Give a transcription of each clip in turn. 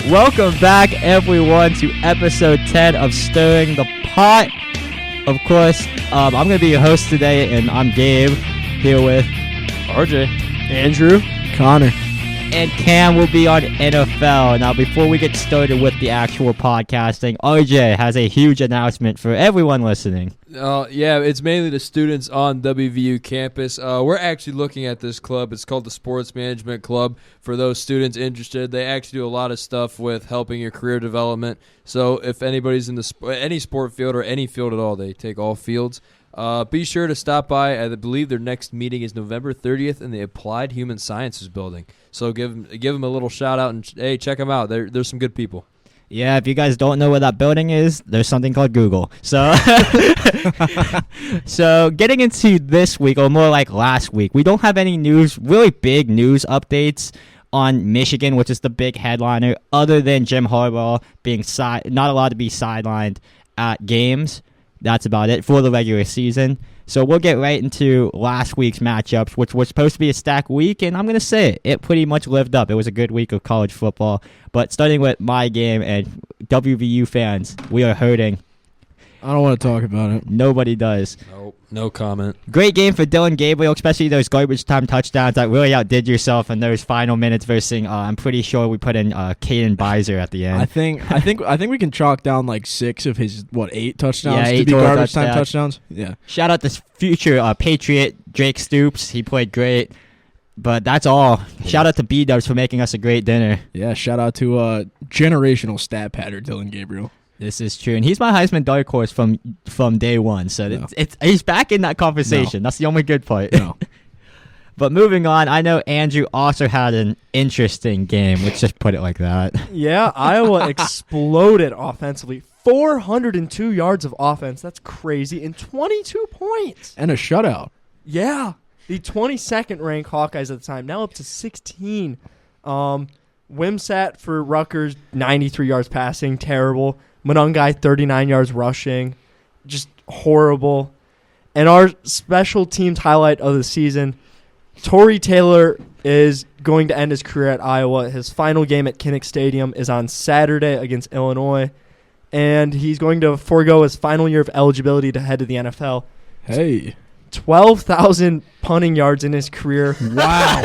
Welcome back, everyone, to episode 10 of Stirring the Pot. Of course, I'm going to be your host today, and I'm Gabe, here with RJ, Andrew, Conor, and Cam will be on NFL. Now, before we get started with the actual podcasting, RJ has a huge announcement for everyone listening. Yeah, it's mainly the students on WVU campus. We're actually looking at this club. It's called the Sports Management Club. For those students interested, they actually do a lot of stuff with helping your career development. So if anybody's in the any sport field or any field at all, they take all fields. Be sure to stop by. I believe their next meeting is November 30th in the Applied Human Sciences building. So give them a little shout out and hey, check them out. There's some good people. Yeah, if you guys don't know where that building is, there's something called Google. So, so getting into this week, or more like last week, we don't have any really big news updates on Michigan, which is the big headliner, other than Jim Harbaugh being not allowed to be sidelined at games. That's about it for the regular season. So we'll get right into last week's matchups, which was supposed to be a stacked week, and I'm going to say it pretty much lived up. It was a good week of college football. But starting with my game, and WVU fans, we are hurting. I don't want to talk about it. Nobody does. Nope, no comment. Great game for Dylan Gabriel, especially those garbage time touchdowns that really outdid yourself in those final minutes versus, I'm pretty sure we put in Caden Beiser at the end. I think we can chalk down like 6 of his 8 touchdowns Yeah, 8 to be total garbage time touchdowns. Yeah. Shout out to future Patriot Drake Stoops. He played great. But that's all. Shout out to B-Dubs for making us a great dinner. Yeah, shout out to generational stat pattern Dylan Gabriel. This is true, and he's my Heisman dark horse from day one. So no. He's back in that conversation. No. That's the only good part. No. But moving on, I know Andrew also had an interesting game. Let's just put it like that. Yeah, Iowa exploded offensively. 402 yards of offense. That's crazy. And 22 points. And a shutout. Yeah. The 22nd ranked Hawkeyes at the time, now up to 16. Wimsat for Rutgers, 93 yards passing, terrible. Monungai, 39 yards rushing, just horrible. And our special teams highlight of the season, Tory Taylor is going to end his career at Iowa. His final game at Kinnick Stadium is on Saturday against Illinois. And he's going to forego his final year of eligibility to head to the NFL. Hey. 12,000 punting yards in his career. Wow.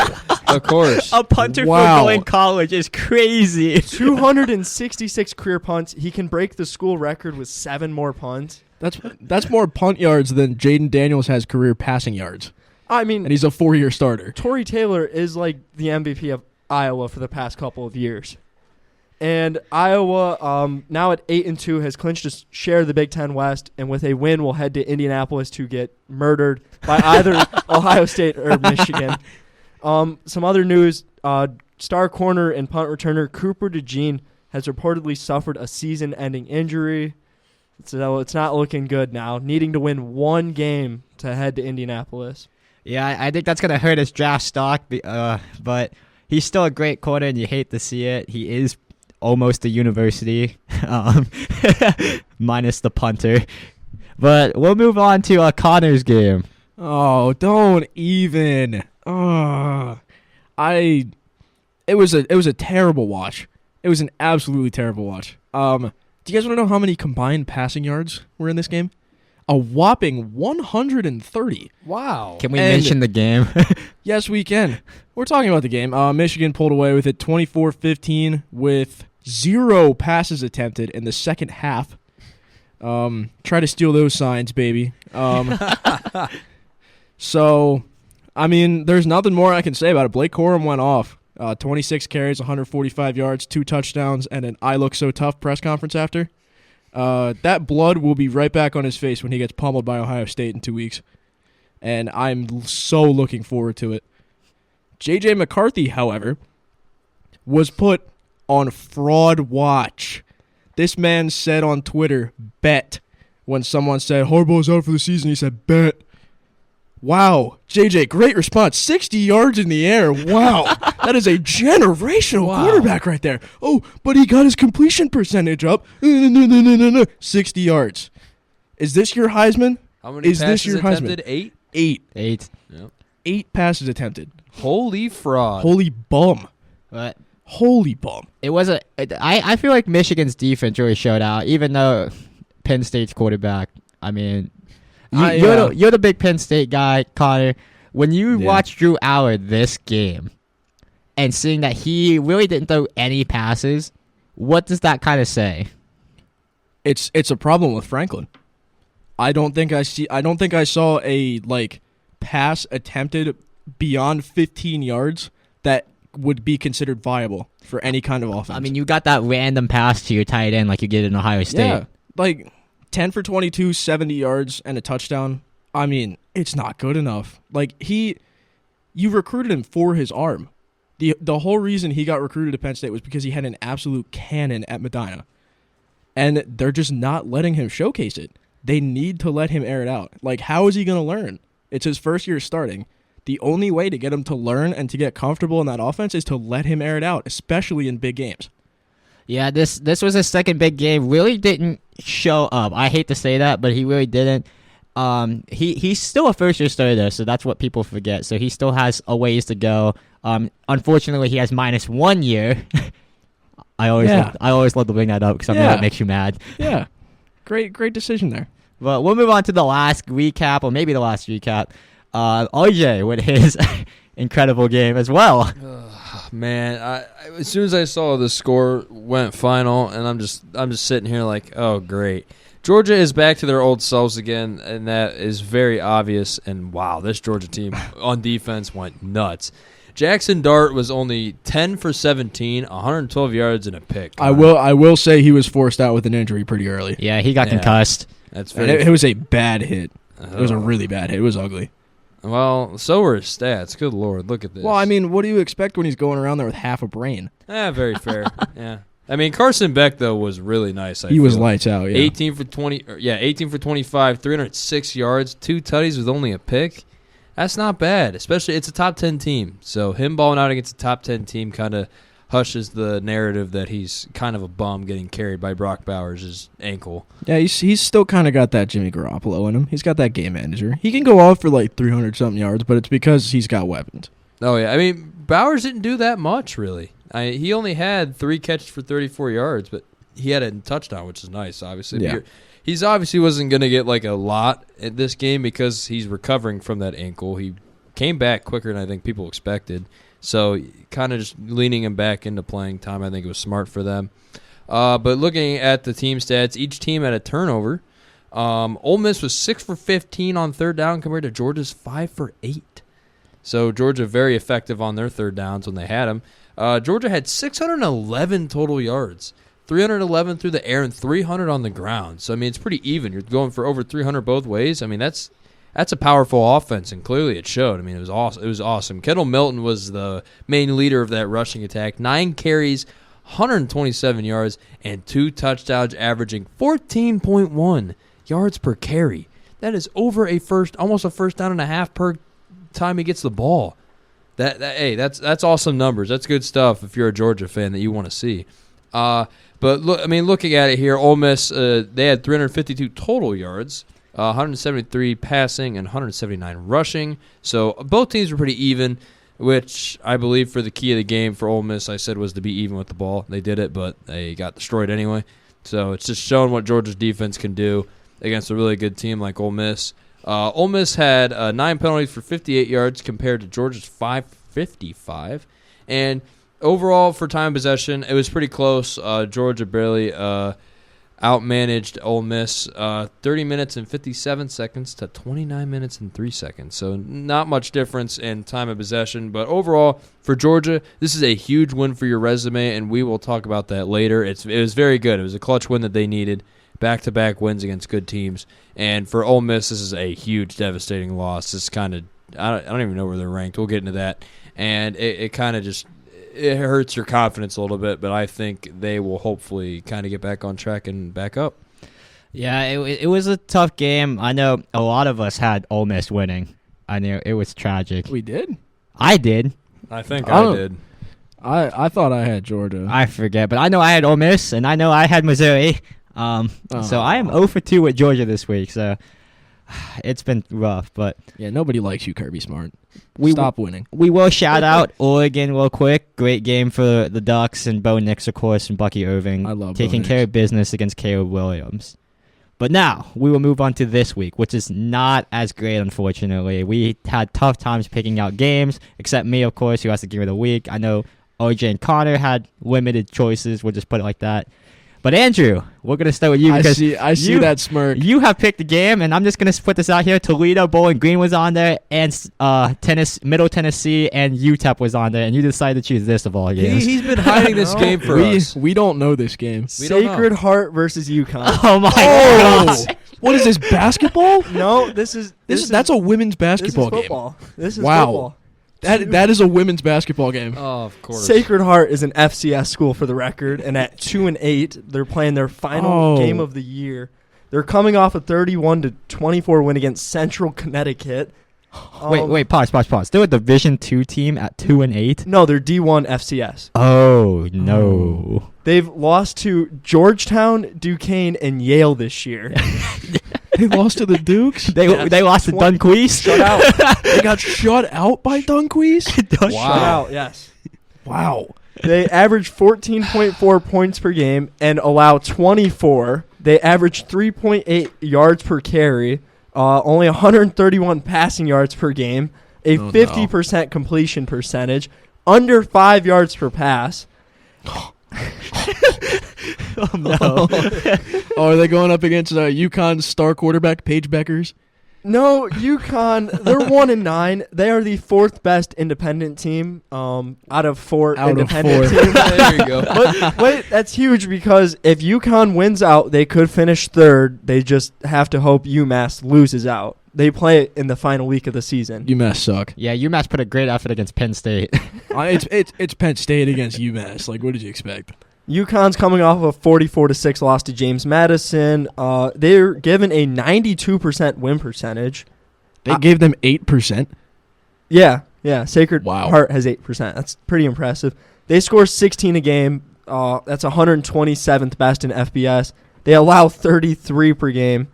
Of course. A punter for going college is crazy. 266 career punts. He can break the school record with 7 more punts. That's more punt yards than Jaden Daniels has career passing yards. I mean, and he's a 4-year starter. Tory Taylor is like the MVP of Iowa for the past couple of years. And Iowa, now at 8-2, has clinched a share of the Big Ten West, and with a win, will head to Indianapolis to get murdered by either Ohio State or Michigan. Some other news: star corner and punt returner Cooper DeJean has reportedly suffered a season-ending injury, so it's not looking good now. Needing to win one game to head to Indianapolis. Yeah, I think that's gonna hurt his draft stock, but he's still a great corner, and you hate to see it. He is almost a university, minus the punter. But we'll move on to Connor's game. Oh, don't even. It was a terrible watch. It was an absolutely terrible watch. Do you guys want to know how many combined passing yards were in this game? A whopping 130. Wow. Can we mention the game? Yes, we can. We're talking about the game. Michigan pulled away with it 24-15 with 0 passes attempted in the second half. Try to steal those signs, baby. So, I mean, there's nothing more I can say about it. Blake Corum went off. 26 carries, 145 yards, 2 touchdowns, and an I look so tough press conference after. That blood will be right back on his face when he gets pummeled by Ohio State in 2 weeks. And I'm so looking forward to it. J.J. McCarthy, however, was put on fraud watch. This man said on Twitter, bet. When someone said, Harbaugh's out for the season, he said, bet. Wow. JJ, great response. 60 yards in the air. Wow. That is a generational quarterback right there. Oh, but he got his completion percentage up. 60 yards. Is this your Heisman? How many passes attempted? 8? 8. Yep. 8 passes attempted. Holy fraud. Holy bum. But Holy bum. It was I feel like Michigan's defense really showed out, even though Penn State's quarterback. I mean, you're the big Penn State guy, Connor. When you watch Drew Allard this game and seeing that he really didn't throw any passes, what does that kind of say? It's a problem with Franklin. I don't think I saw a pass attempted beyond 15 yards that would be considered viable for any kind of offense. I mean, you got that random pass to your tight end like you did in Ohio State. Yeah, 10 for 22, 70 yards, and a touchdown. I mean, it's not good enough. You recruited him for his arm. The whole reason he got recruited to Penn State was because he had an absolute cannon at Medina. And they're just not letting him showcase it. They need to let him air it out. How is he going to learn? It's his first year starting. The only way to get him to learn and to get comfortable in that offense is to let him air it out, especially in big games. Yeah, this was his second big game. Really didn't show up. I hate to say that, but he really didn't. He's still a first-year starter, though, so that's what people forget. So he still has a ways to go. Unfortunately, he has minus 1 year. I always love to bring that up because I know it makes you mad. Yeah, great decision there. But we'll move on to the last recap, or maybe the last recap. RJ with his incredible game as well. Man, as soon as I saw the score went final, and I'm just sitting here like, oh great, Georgia is back to their old selves again, and that is very obvious. And wow, this Georgia team on defense went nuts. Jackson Dart was only 10 for 17, 112 yards and a pick. I will say he was forced out with an injury pretty early. Yeah, he got concussed. That's and it was a bad hit. It was a really bad hit. It was ugly. Well, so were his stats. Good Lord, look at this. Well, I mean, what do you expect when he's going around there with half a brain? Very fair. Yeah. I mean, Carson Beck, though, was really nice. He was lights out, yeah. 18 for 25, 306 yards, 2 tutties with only a pick. That's not bad, especially it's a top 10 team. So him balling out against a top 10 team kind of hushes the narrative that he's kind of a bum getting carried by Brock Bowers' ankle. Yeah, he's still kind of got that Jimmy Garoppolo in him. He's got that game manager. He can go off for 300-something yards, but it's because he's got weapons. Oh, yeah. I mean, Bowers didn't do that much, really. He only had 3 catches for 34 yards, but he had a touchdown, which is nice, obviously. Yeah. He's obviously wasn't going to get a lot at this game because he's recovering from that ankle. He came back quicker than I think people expected. So kind of just leaning him back into playing time, I think it was smart for them. But looking at the team stats, each team had a turnover. Ole Miss was 6 for 15 on third down compared to Georgia's 5 for 8. So Georgia very effective on their third downs when they had them. Georgia had 611 total yards, 311 through the air and 300 on the ground. So, I mean, it's pretty even. You're going for over 300 both ways. I mean, that's a powerful offense, and clearly it showed. I mean, it was awesome. Kendall Milton was the main leader of that rushing attack. 9 carries, 127 yards, and 2 touchdowns, averaging 14.1 yards per carry. That is over almost a first down and a half per time he gets the ball. That's awesome numbers. That's good stuff if you're a Georgia fan that you want to see. But looking at it here, Ole Miss they had 352 total yards, 173 passing, and 179 rushing. So both teams were pretty even, which I believe for the key of the game for Ole Miss, I said was to be even with the ball. They did it, but they got destroyed anyway. So it's just showing what Georgia's defense can do against a really good team like Ole Miss. Ole Miss had 9 penalties for 58 yards compared to Georgia's 555. And overall, for time of possession, it was pretty close. Georgia barely outmanaged Ole Miss 30 minutes and 57 seconds to 29 minutes and 3 seconds. So not much difference in time of possession. But overall, for Georgia, this is a huge win for your resume, and we will talk about that later. It was very good. It was a clutch win that they needed. Back-to-back wins against good teams. And for Ole Miss, this is a huge, devastating loss. It's kind of I don't even know where they're ranked. We'll get into that. And it kind of just it hurts your confidence a little bit, but I think they will hopefully kind of get back on track and back up. Yeah, it was a tough game. I know a lot of us had Ole Miss winning. I knew it was tragic. We did? I did. I think I did. I thought I had Georgia. I forget, but I know I had Ole Miss, and I know I had Missouri. So I am 0 for 2 with Georgia this week. So It's been rough, but Yeah, nobody likes you, Kirby Smart. We Stop winning. we will shout out Oregon real quick. Great game for the Ducks and Bo Nix, of course, and Bucky Irving I love taking Bo care Nix. of business against Caleb Williams. But now we will move on to this week, which is not as great, unfortunately. We had tough times picking out games, except me, of course, who has the game of the week. I know OJ and Conor had limited choices. We'll just put it like that. But Andrew, we're gonna start with you because I see you- that smirk. you have picked the game, and I'm just going to put this out here. Toledo, Bowling Green was on there, and Middle Tennessee and UTEP was on there, and you decided to choose this of all games. He's been hiding this No. game for we, us. we don't know this game. We don't know. Sacred Heart versus UConn. Oh, my Oh, God. what is this, basketball? No, this is That's a women's this is basketball game. football. This is Wow. football. That is a women's basketball game. Oh, of course. Sacred Heart is an FCS school for the record, and at 2-8, they're playing their final Oh. game of the year. They're coming off a 31-24 win against Central Connecticut. Wait, pause. They're a Division II team at 2-8. No, they're D1 FCS. Oh, no. They've lost to Georgetown, Duquesne, and Yale this year. They lost to the Dukes. They lost to Dunqueese. Shut out. They got shut out by Dunqueese. Shut out, yes. Wow. They average 14.4 points per game and allow 24. They average 3.8 yards per carry, only 131 passing yards per game, a Oh, no. 50% completion percentage, under 5 yards per pass. Oh, no. Oh, are they going up against UConn's star quarterback, Paige Beckers? No, UConn, they're 1-9. They are the fourth best independent team out of four Out of independent four. teams. There you go. But wait, that's huge because if UConn wins out, they could finish third. They just have to hope UMass loses out. They play in the final week of the season. UMass suck. Yeah, UMass put a great effort against Penn State. It's Penn State against UMass. Like, what did you expect? UConn's coming off of a 44-6 loss to James Madison. They're given a 92% win percentage. They gave them 8%. Yeah. Sacred Wow. Heart has 8%. That's pretty impressive. They score 16 a game. That's 127th best in FBS. They allow 33 per game.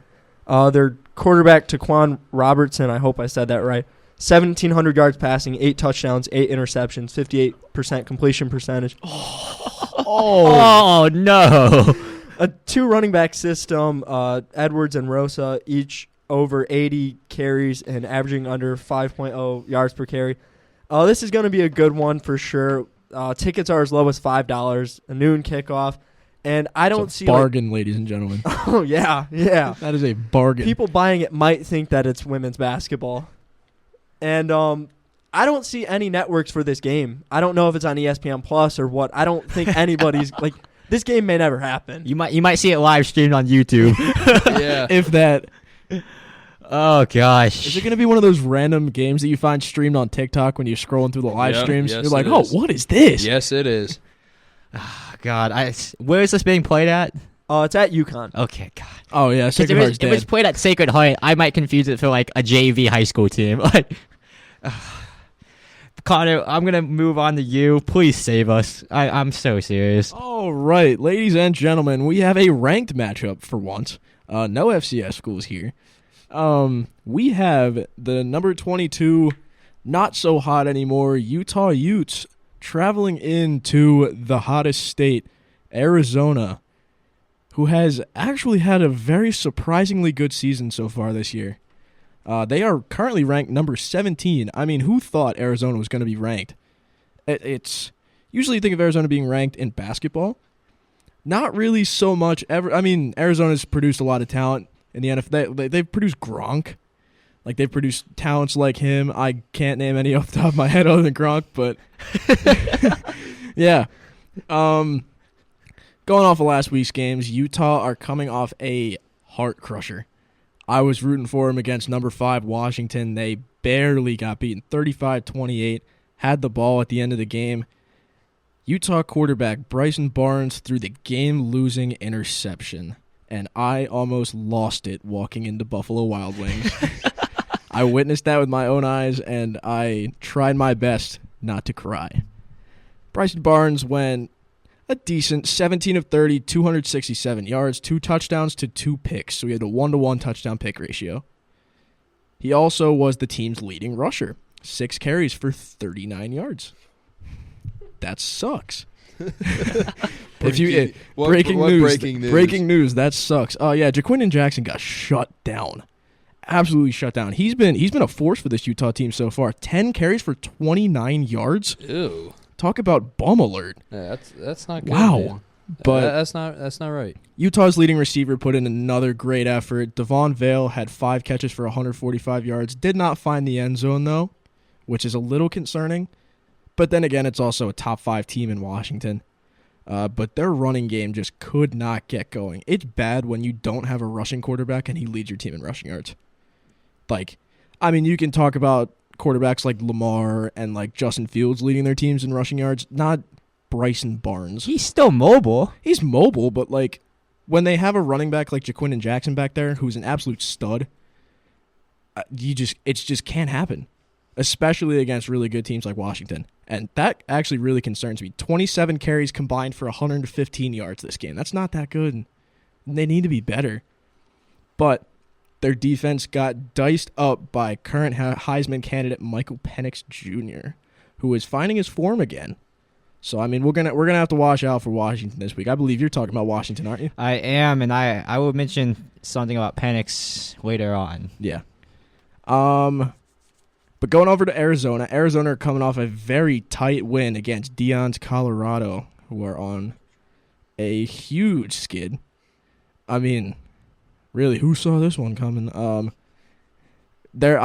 Their quarterback, Taquan Robertson, I hope I said that right, 1,700 yards passing, 8 touchdowns, 8 interceptions, 58% completion percentage. Oh, no. A 2 running back system, Edwards and Rosa, each over 80 carries and averaging under 5.0 yards per carry. This is going to be a good one for sure. Tickets are as low as $5, a noon kickoff. And I don't It's a see bargain, ladies and gentlemen. Oh, yeah. That is a bargain. People buying it might think that it's women's basketball. And I don't see any networks for this game. I don't know if it's on ESPN Plus or what. I don't think anybody's like this game may never happen. You might see it live streamed on YouTube. Yeah. If that. Oh, gosh. Is it going to be one of those random games that you find streamed on TikTok when you're scrolling through the live Yep, streams? yes, You're like, it oh, is. what is this? Yes, it is. God, where is this being played at? It's at UConn. Okay, God. Oh, yeah. 'Cause Sacred if Heart's it was dead. played at Sacred Heart, I might confuse it for like a JV high school team. Like, Conor, I'm gonna move on to you. Please save us. I'm so serious. All right, ladies and gentlemen, we have a ranked matchup for once. No FCS schools here. We have the number 22, not so hot anymore, Utah Utes traveling into the hottest state, Arizona, who has actually had a very surprisingly good season so far this year. They are currently ranked number 17. I mean, who thought Arizona was going to be ranked? It's usually you think of Arizona being ranked in basketball. Not really so much ever. I mean, Arizona's produced a lot of talent in the NFL. They've produced Gronk. Like, they've produced talents like him. I can't name any off the top of my head other than Gronk, but yeah. Going off of last week's games, Utah are coming off a heart crusher. I was rooting for them against number 5 Washington. They barely got beaten, 35-28. Had the ball at the end of the game. Utah quarterback Bryson Barnes threw the game-losing interception, and I almost lost it walking into Buffalo Wild Wings. I witnessed that with my own eyes, and I tried my best not to cry. Bryson Barnes went a decent 17 of 30, 267 yards, 2 touchdowns to 2 picks. So we had a 1-to-1 touchdown pick ratio. He also was the team's leading rusher. 6 carries for 39 yards. That sucks. Breaking news, that sucks. Oh yeah, Jaquindon Jackson got shut down. Absolutely shut down. He's been a force for this Utah team so far. 10 carries for 29 yards. Ew. Talk about bum alert. Yeah, that's not good. Wow. Man. But that's not right. Utah's leading receiver put in another great effort. Devon Vale had 5 catches for 145 yards. Did not find the end zone though, which is a little concerning. But then again, it's also a top 5 team in Washington. But their running game just could not get going. It's bad when you don't have a rushing quarterback and he leads your team in rushing yards. Like, I mean, you can talk about quarterbacks like Lamar and like Justin Fields leading their teams in rushing yards, not Bryson Barnes. He's still mobile. He's mobile, but like when they have a running back like Jaquindon Jackson back there, who's an absolute stud, it just can't happen, especially against really good teams like Washington. And that actually really concerns me. 27 carries combined for 115 yards this game. That's not that good. They need to be better. But their defense got diced up by current Heisman candidate Michael Penix Jr., who is finding his form again. So I mean, we're gonna have to watch out for Washington this week. I believe you're talking about Washington, aren't you? I am, and I will mention something about Penix later on. Yeah. But going over to Arizona are coming off a very tight win against Dion's Colorado, who are on a huge skid. I mean, really, who saw this one coming? I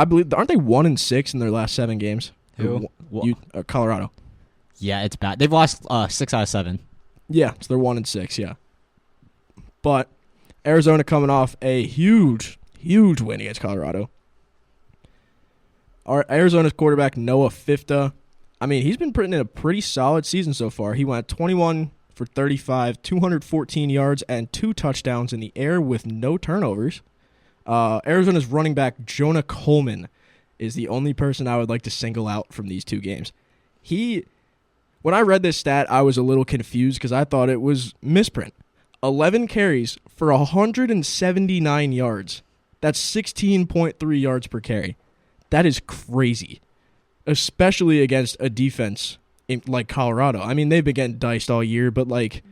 believe, aren't they 1-6 in their last 7 games? Who? Colorado. Yeah, it's bad. They've lost 6 out of 7. Yeah, so they're 1-6. Yeah, but Arizona coming off a huge win against Colorado. Our Arizona's quarterback, Noah Fifta, I mean, he's been putting in a pretty solid season so far. He went 21 for 35, 214 yards, and 2 touchdowns in the air with no turnovers. Arizona's running back, Jonah Coleman, is the only person I would like to single out from these 2 games. When I read this stat, I was a little confused because I thought it was misprint. 11 carries for 179 yards. That's 16.3 yards per carry. That is crazy, especially against a defense like Colorado. I mean, they've been getting diced all year, but like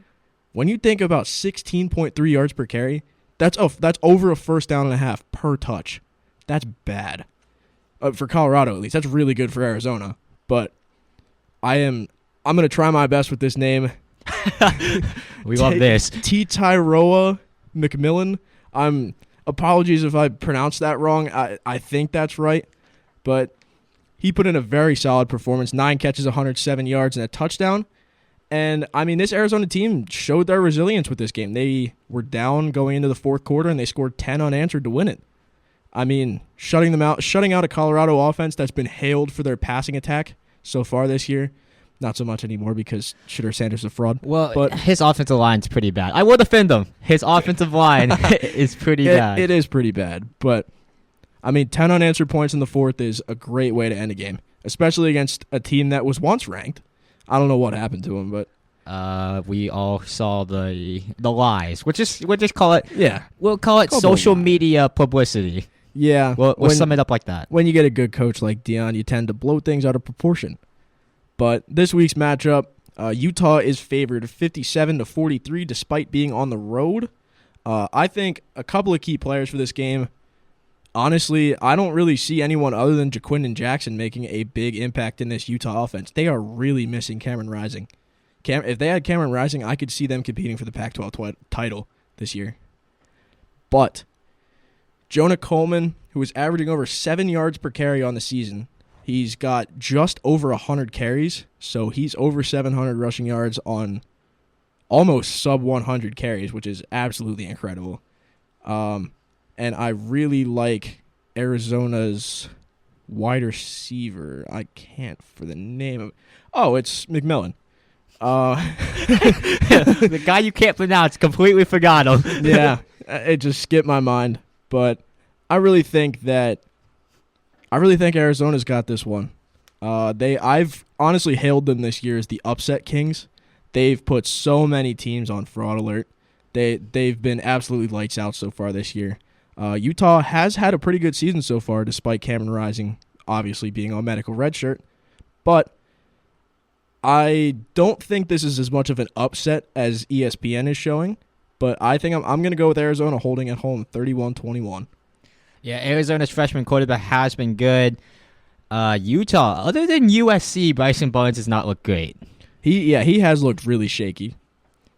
when you think about 16.3 yards per carry, that's over a first down and a half per touch. That's bad for Colorado, at least. That's really good for Arizona. But I'm going to try my best with this name. We love this. Tyroa McMillan. Apologies if I pronounced that wrong. I think that's right. But he put in a very solid performance. 9 catches, 107 yards, and a touchdown. And, I mean, this Arizona team showed their resilience with this game. They were down going into the 4th quarter, and they scored 10 unanswered to win it. I mean, shutting out a Colorado offense that's been hailed for their passing attack so far this year. Not so much anymore because Shedeur Sanders is a fraud. Well, but his offensive line's pretty bad. I will defend him. His offensive line is pretty bad. It is pretty bad. But, I mean, 10 unanswered points in the 4th is a great way to end a game, especially against a team that was once ranked. I don't know what happened to him, but we all saw the lies. We'll just call it. Yeah, we'll call it social media publicity. Yeah, we'll sum it up like that. When you get a good coach like Dion, you tend to blow things out of proportion. But this week's matchup, Utah is favored 57-43 despite being on the road. I think a couple of key players for this game. Honestly, I don't really see anyone other than Jaquindon Jackson making a big impact in this Utah offense. They are really missing Cameron Rising. If they had Cameron Rising, I could see them competing for the Pac-12 title this year. But Jonah Coleman, who is averaging over 7 yards per carry on the season, he's got just over 100 carries, so he's over 700 rushing yards on almost sub-100 carries, which is absolutely incredible. And I really like Arizona's wide receiver. I can't for the name of it. Oh, it's McMillan. The guy you can't pronounce, completely forgot him. Yeah, it just skipped my mind. But I really think Arizona's got this one. I've honestly hailed them this year as the upset kings. They've put so many teams on fraud alert. They've been absolutely lights out so far this year. Utah has had a pretty good season so far, despite Cameron Rising obviously being on medical redshirt. But I don't think this is as much of an upset as ESPN is showing. But I think I'm going to go with Arizona holding at home 31-21. Yeah, Arizona's freshman quarterback has been good. Utah, other than USC, Bryson Barnes does not look great. He has looked really shaky.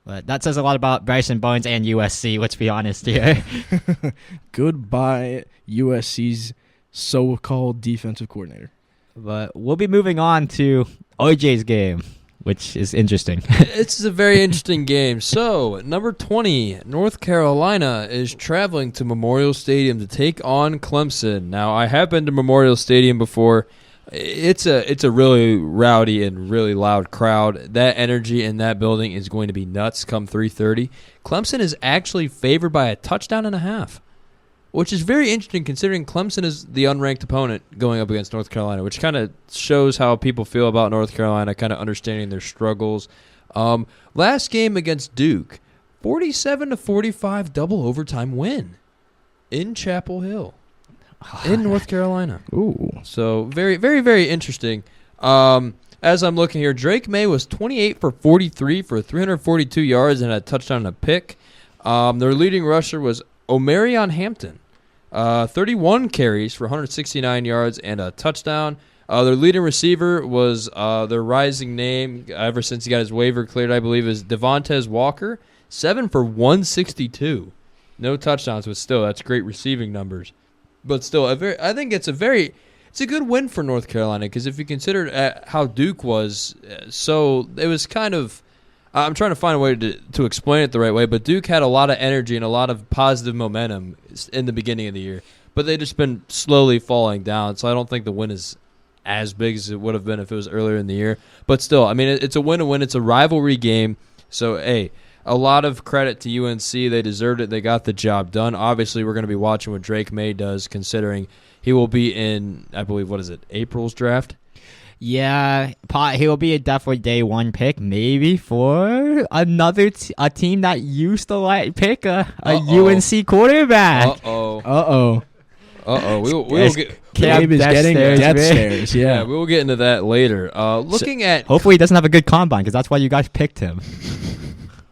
But that says a lot about Bryson Barnes and USC, let's be honest here. Goodbye, USC's so-called defensive coordinator. But we'll be moving on to OJ's game, which is interesting. It's a very interesting game. So, number 20, North Carolina is traveling to Memorial Stadium to take on Clemson. Now, I have been to Memorial Stadium before. It's a really rowdy and really loud crowd. That energy in that building is going to be nuts come 3:30. Clemson is actually favored by a touchdown and a half, which is very interesting considering Clemson is the unranked opponent going up against North Carolina, which kind of shows how people feel about North Carolina, kind of understanding their struggles. Last game against Duke, 47-45 double overtime win in Chapel Hill in North Carolina. Ooh. So very, very, very interesting. As I'm looking here, Drake May was 28 for 43 for 342 yards and a touchdown and a pick. Their leading rusher was Omarion Hampton. 31 carries for 169 yards and a touchdown. Their leading receiver was their rising name ever since he got his waiver cleared, I believe, is Devontae Walker. 7 for 162. No touchdowns, but still, that's great receiving numbers. But still, I think it's a good win for North Carolina because if you consider how Duke was, so it was kind of. I'm trying to find a way to explain it the right way, but Duke had a lot of energy and a lot of positive momentum in the beginning of the year, but they've just been slowly falling down, so I don't think the win is as big as it would have been if it was earlier in the year. But still, I mean, it's a win-to-win. It's a rivalry game, so, hey, a lot of credit to UNC. They deserved it. They got the job done. Obviously, we're going to be watching what Drake May does, considering he will be in, I believe, April's draft? Yeah, he will be a definitely day one pick, maybe for another a team that used to pick a UNC quarterback. Uh-oh. We'll get. Gabe is getting death stares. Yeah, we will get into that later. Looking at, hopefully he doesn't have a good combine because that's why you guys picked him.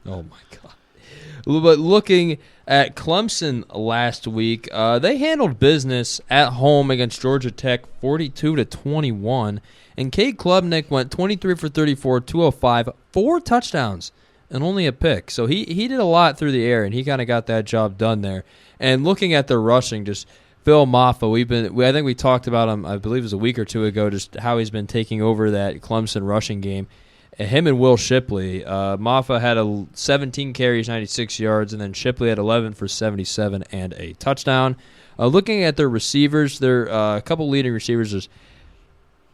Oh my God! But looking at Clemson last week, they handled business at home against Georgia Tech, 42-21. And Cade Klubnik went 23 for 34, 205, 4 touchdowns, and only a pick. So he did a lot through the air, and he kind of got that job done there. And looking at their rushing, just Phil Maffa, I think we talked about him, I believe it was a week or two ago, just how he's been taking over that Clemson rushing game. Him and Will Shipley. Maffa had 17 carries, 96 yards, and then Shipley had 11 for 77 and a touchdown. Looking at their receivers, a couple leading receivers is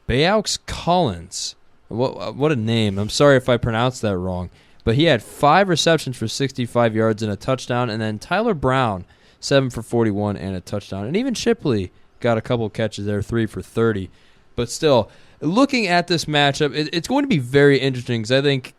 Bayaux Collins. What a name. I'm sorry if I pronounced that wrong. But he had 5 receptions for 65 yards and a touchdown. And then Tyler Brown, 7 for 41 and a touchdown. And even Shipley got a couple catches there, 3 for 30. But still, looking at this matchup, it's going to be very interesting because I think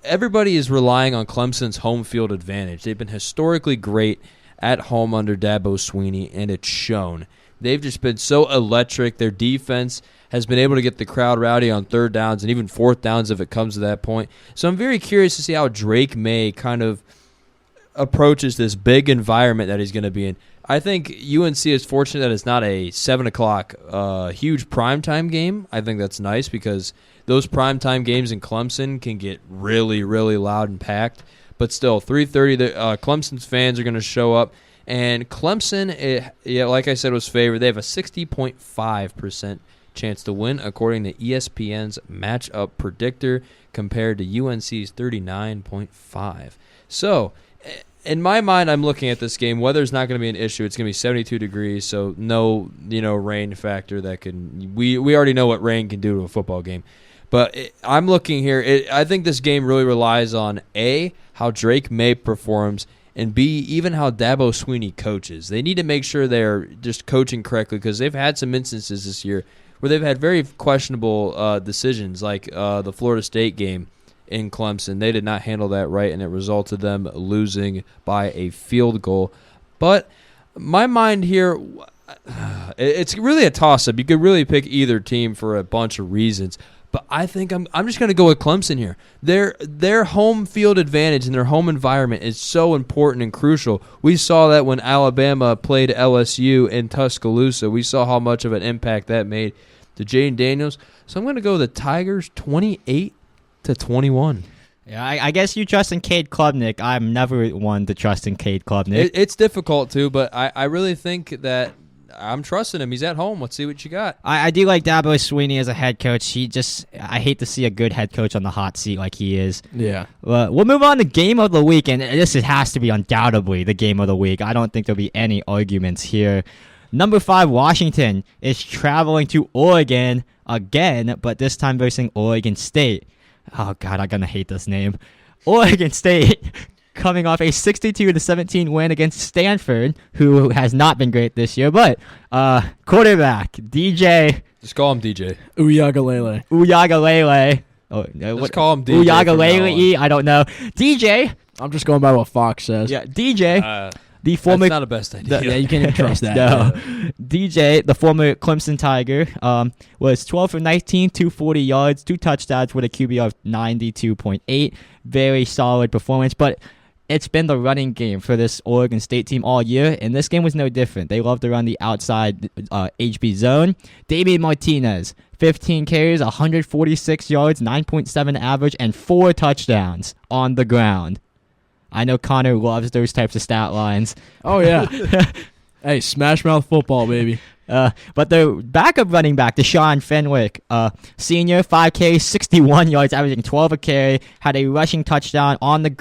everybody is relying on Clemson's home field advantage. They've been historically great at home under Dabo Swinney, and it's shown. They've just been so electric. Their defense has been able to get the crowd rowdy on third downs and even fourth downs if it comes to that point. So I'm very curious to see how Drake May kind of approaches this big environment that he's going to be in. I think UNC is fortunate that it's not a 7 o'clock huge primetime game. I think that's nice because those primetime games in Clemson can get really, really loud and packed. But still, 3:30, Clemson's fans are going to show up. And Clemson, like I said, was favored. They have a 60.5% chance to win, according to ESPN's matchup predictor, compared to UNC's 39.5. So, in my mind, I'm looking at this game. Weather's not going to be an issue. It's going to be 72 degrees, so no, rain factor that can. We already know what rain can do to a football game. But I'm looking here. I think this game really relies on A, how Drake May performs, and B, even how Dabo Swinney coaches. They need to make sure they're just coaching correctly because they've had some instances this year where they've had very questionable decisions, like the Florida State game in Clemson. They did not handle that right, and it resulted them losing by a field goal. But My mind here, it's really a toss-up. You could really pick either team for a bunch of reasons. But I think I'm just going to go with Clemson here. Their home field advantage and their home environment is so important and crucial. We saw that when Alabama played LSU in Tuscaloosa. We saw how much of an impact that made to Jaden Daniels. So I'm going to go the Tigers 28-21. Yeah, I guess you trust in Cade Klubnik. I'm never one to trust in Cade Klubnik. It's difficult to, but I really think that I'm trusting him. He's at home. Let's see what you got. I do like Dabo Swinney as a head coach. I hate to see a good head coach on the hot seat like he is. Yeah. We'll move on to game of the week, and this has to be undoubtedly the game of the week. I don't think there'll be any arguments here. Number 5, Washington is traveling to Oregon again, but this time versus Oregon State. Oh, God, I'm going to hate this name. Oregon State coming off a 62-17 win against Stanford, who has not been great this year. But quarterback, DJ. Just call him DJ. Uyagalele. Oh, Just call him DJ. Uyagalele, I don't know. DJ. I'm just going by what Fox says. Yeah, DJ. The former, that's not the best idea. Yeah, you can't even trust that. No. DJ, the former Clemson Tiger, was 12 for 19, 240 yards, 2 touchdowns with a QB of 92.8. Very solid performance, but it's been the running game for this Oregon State team all year, and this game was no different. They love to run the outside HB zone. Damian Martinez, 15 carries, 146 yards, 9.7 average, and 4 touchdowns on the ground. I know Conor loves those types of stat lines. Oh, yeah. Hey, smash mouth football, baby. But the backup running back, Deshaun Fenwick, senior, 5K, 61 yards, averaging 12 a carry, had a rushing touchdown on the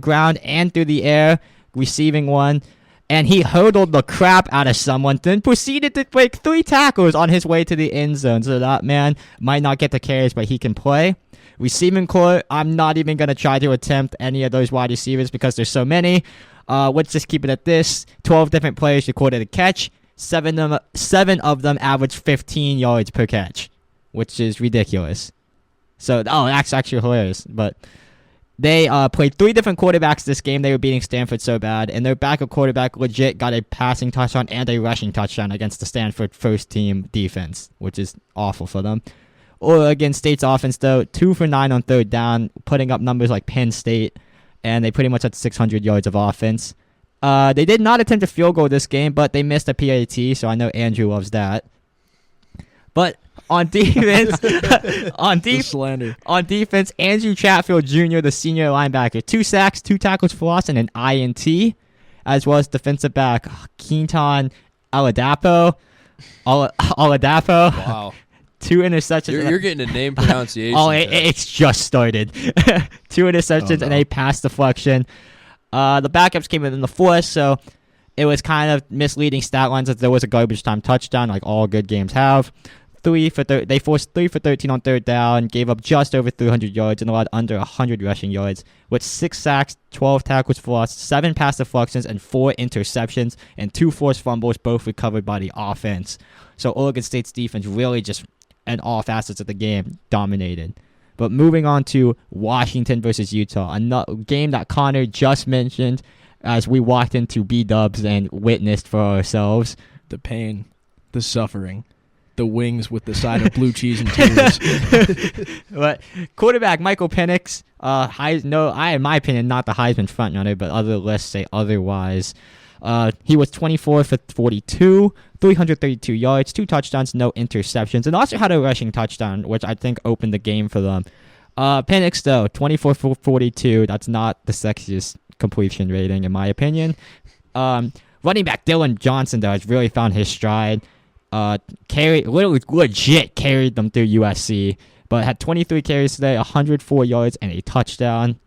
ground and through the air, receiving one, and he hurdled the crap out of someone, then proceeded to break 3 tackles on his way to the end zone. So that man might not get the carries, but he can play. Receiving core, I'm not even going to try to attempt any of those wide receivers because there's so many. Let's just keep it at this. 12 different players recorded a catch. 7 of them averaged 15 yards per catch, which is ridiculous. So, that's actually hilarious. But they played 3 different quarterbacks this game. They were beating Stanford so bad. And their backup quarterback legit got a passing touchdown and a rushing touchdown against the Stanford first-team defense, which is awful for them. Oregon State's offense, though, 2 for 9 on third down, putting up numbers like Penn State, and they pretty much had 600 yards of offense. They did not attempt a field goal this game, but they missed a PAT, so I know Andrew loves that. But on defense, on defense, Andrew Chatfield Jr., the senior linebacker, 2 sacks, 2 tackles for loss, and an INT, as well as defensive back Quinton Oladapo. Wow. 2 interceptions. You're getting a name pronunciation. It's just started. 2 interceptions and a pass deflection. The backups came in the 4th, so it was kind of misleading stat lines that there was a garbage time touchdown, like all good games have. They forced 3 for 13 on third down, gave up just over 300 yards, and allowed under 100 rushing yards, with 6 sacks, 12 tackles for loss, 7 pass deflections, and 4 interceptions, and 2 forced fumbles, both recovered by the offense. So Oregon State's defense really just, and all facets of the game, dominated. But moving on to Washington versus Utah, a game that Conor just mentioned as we walked into B-dubs and witnessed for ourselves. The pain, the suffering, the wings with the side of blue cheese and tears. But quarterback Michael Penix, in my opinion, not the Heisman frontrunner, but other lists say otherwise. He was 24 for 42, 332 yards, 2 touchdowns, no interceptions, and also had a rushing touchdown, which I think opened the game for them. Penix, though, 24 for 42. That's not the sexiest completion rating, in my opinion. Running back Dylan Johnson, though, has really found his stride. Legit carried them through USC, but had 23 carries today, 104 yards, and a touchdown.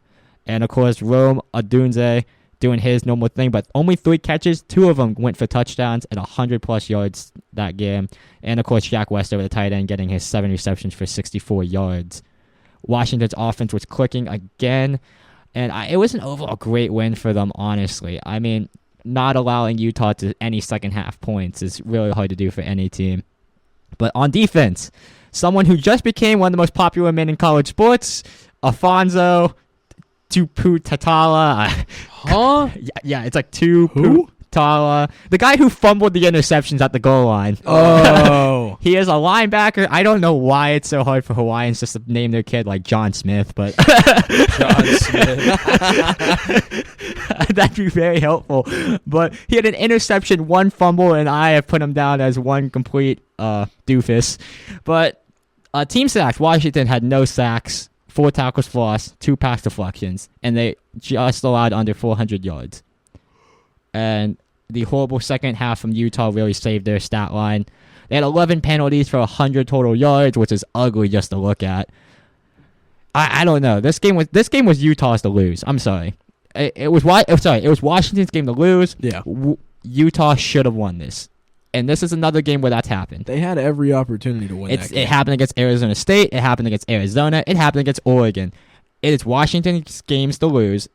And, of course, Rome Odunze doing his normal thing, but only 3 catches. 2 of them went for touchdowns and 100-plus yards that game. And, of course, Jack Westover, the tight end, getting his 7 receptions for 64 yards. Washington's offense was clicking again, and it was an overall great win for them, honestly. I mean, not allowing Utah to any second-half points is really hard to do for any team. But on defense, someone who just became one of the most popular men in college sports, Afonso Tupu Tatala. Huh? Yeah, it's like Tupu. Who? Tala, the guy who fumbled the interceptions at the goal line. Oh. He is a linebacker. I don't know why it's so hard for Hawaiians just to name their kid like John Smith, but John Smith. that'd be very helpful. But he had an interception, 1 fumble, and I have put him down as 1 complete doofus. But team sacks, Washington had no sacks, 4 tackles for loss, 2 pass deflections, and they just allowed under 400 yards. And the horrible second half from Utah really saved their stat line. They had 11 penalties for 100 total yards, which is ugly just to look at. I don't know. This game was Utah's to lose. I'm sorry. It was Washington's game to lose. Yeah. Utah should have won this. And this is another game where that's happened. They had every opportunity to win that game. It happened against Arizona State. It happened against Arizona. It happened against Oregon. It is Washington's games to lose,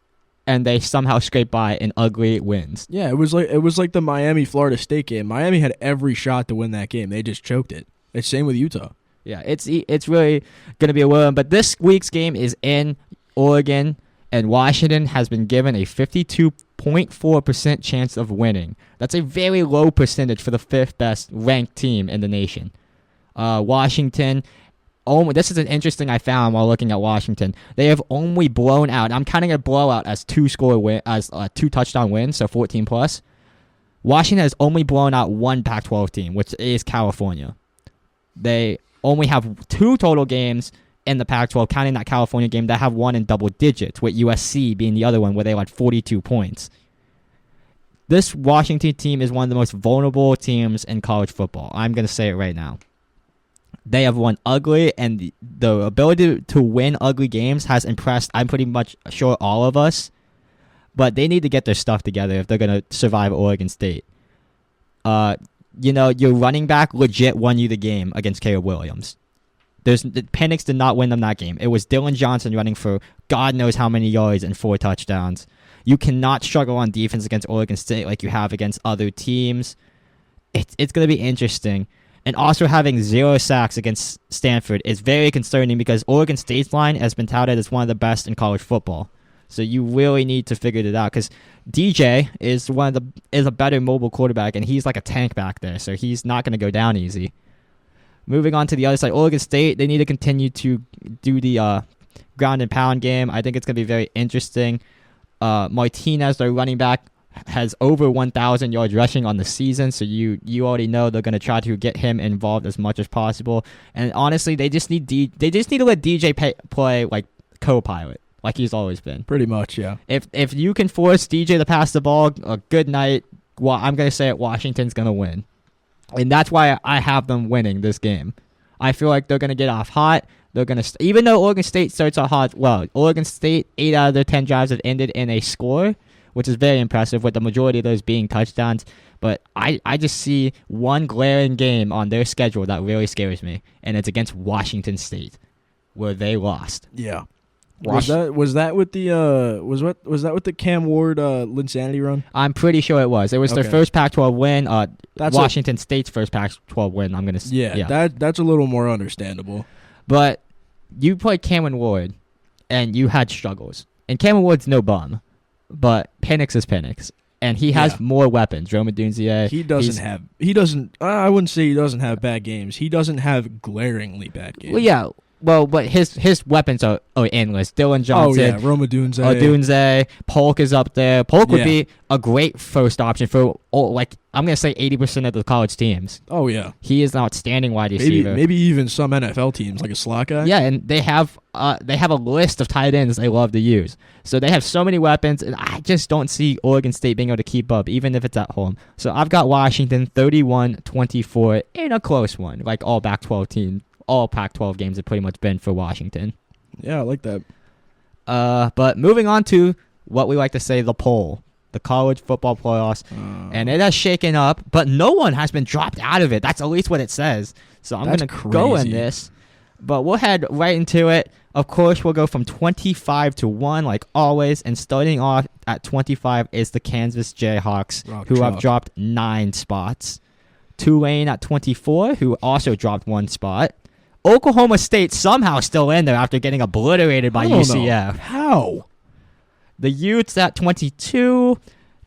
and they somehow scrape by in ugly wins. Yeah, it was like the Miami-Florida State game. Miami had every shot to win that game. They just choked it. It's same with Utah. Yeah, it's really going to be a whirl. But this week's game is in Oregon, and Washington has been given a 52.4% chance of winning. That's a very low percentage for the 5th best ranked team in the nation. Washington, this is an interesting I found while looking at Washington. They have only blown out. I'm counting a blowout as 2 touchdown wins, so 14 plus. Washington has only blown out 1 Pac-12 team, which is California. They only have 2 total games in the Pac-12, counting that California game, that have won in double digits, with USC being the other one where they had 42 points. This Washington team is one of the most vulnerable teams in college football. I'm going to say it right now. They have won ugly, and the ability to win ugly games has impressed, I'm pretty much sure, all of us. But they need to get their stuff together if they're going to survive Oregon State. Your running back legit won you the game against Caleb Williams. Penix did not win them that game. It was Dylan Johnson running for God knows how many yards and 4 touchdowns. You cannot struggle on defense against Oregon State like you have against other teams. It's going to be interesting. And also having 0 sacks against Stanford is very concerning because Oregon State's line has been touted as one of the best in college football. So you really need to figure it out because DJ is a better mobile quarterback, and he's like a tank back there, so he's not going to go down easy. Moving on to the other side, Oregon State, they need to continue to do the ground and pound game. I think it's going to be very interesting. Martinez, their running back, has over 1,000 yards rushing on the season, so you already know they're going to try to get him involved as much as possible. And honestly, they just need to let DJ play like co-pilot, like he's always been. Pretty much, yeah. If you can force DJ to pass the ball, a good night. Well, I'm going to say it, Washington's going to win. And that's why I have them winning this game. I feel like they're going to get off hot. They're going to, even though Oregon State starts off hot, well, Oregon State, 8 out of their 10 drives have ended in a score, which is very impressive, with the majority of those being touchdowns. But I just see one glaring game on their schedule that really scares me, and it's against Washington State, where they lost. Yeah. Was that with the Cam Ward Linsanity run? I'm pretty sure it was. It was their first Pac-12 win. That's Washington State's first Pac-12 win. I'm gonna. Yeah. That's a little more understandable. But you played Cameron Ward, and you had struggles. And Cameron Ward's no bum, but Penix is Penix, and he has more weapons. Roma Dunzier. I wouldn't say he doesn't have bad games. He doesn't have glaringly bad games. Well, yeah. Well, but his weapons are endless. Dylan Johnson. Roma Dunze. Polk is up there. Polk would be a great first option for, I'm going to say 80% of the college teams. Oh, yeah. He is an outstanding wide receiver. Maybe even some NFL teams, like a slot guy. Yeah, and they have a list of tight ends they love to use. So they have so many weapons, and I just don't see Oregon State being able to keep up, even if it's at home. So I've got Washington 31-24 in a close one, like all Pac-12 teams. All Pac-12 games have pretty much been for Washington. Yeah, I like that. But moving on to what we like to say, the poll, the college football playoffs. And it has shaken up, but no one has been dropped out of it. That's at least what it says. So I'm going to go in this. But we'll head right into it. Of course, we'll go from 25-1, like always. And starting off at 25 is the Kansas Jayhawks, who have dropped 9 spots. Tulane at 24, who also dropped 1 spot. Oklahoma State somehow still in there after getting obliterated by UCF. How? The Utes at 22.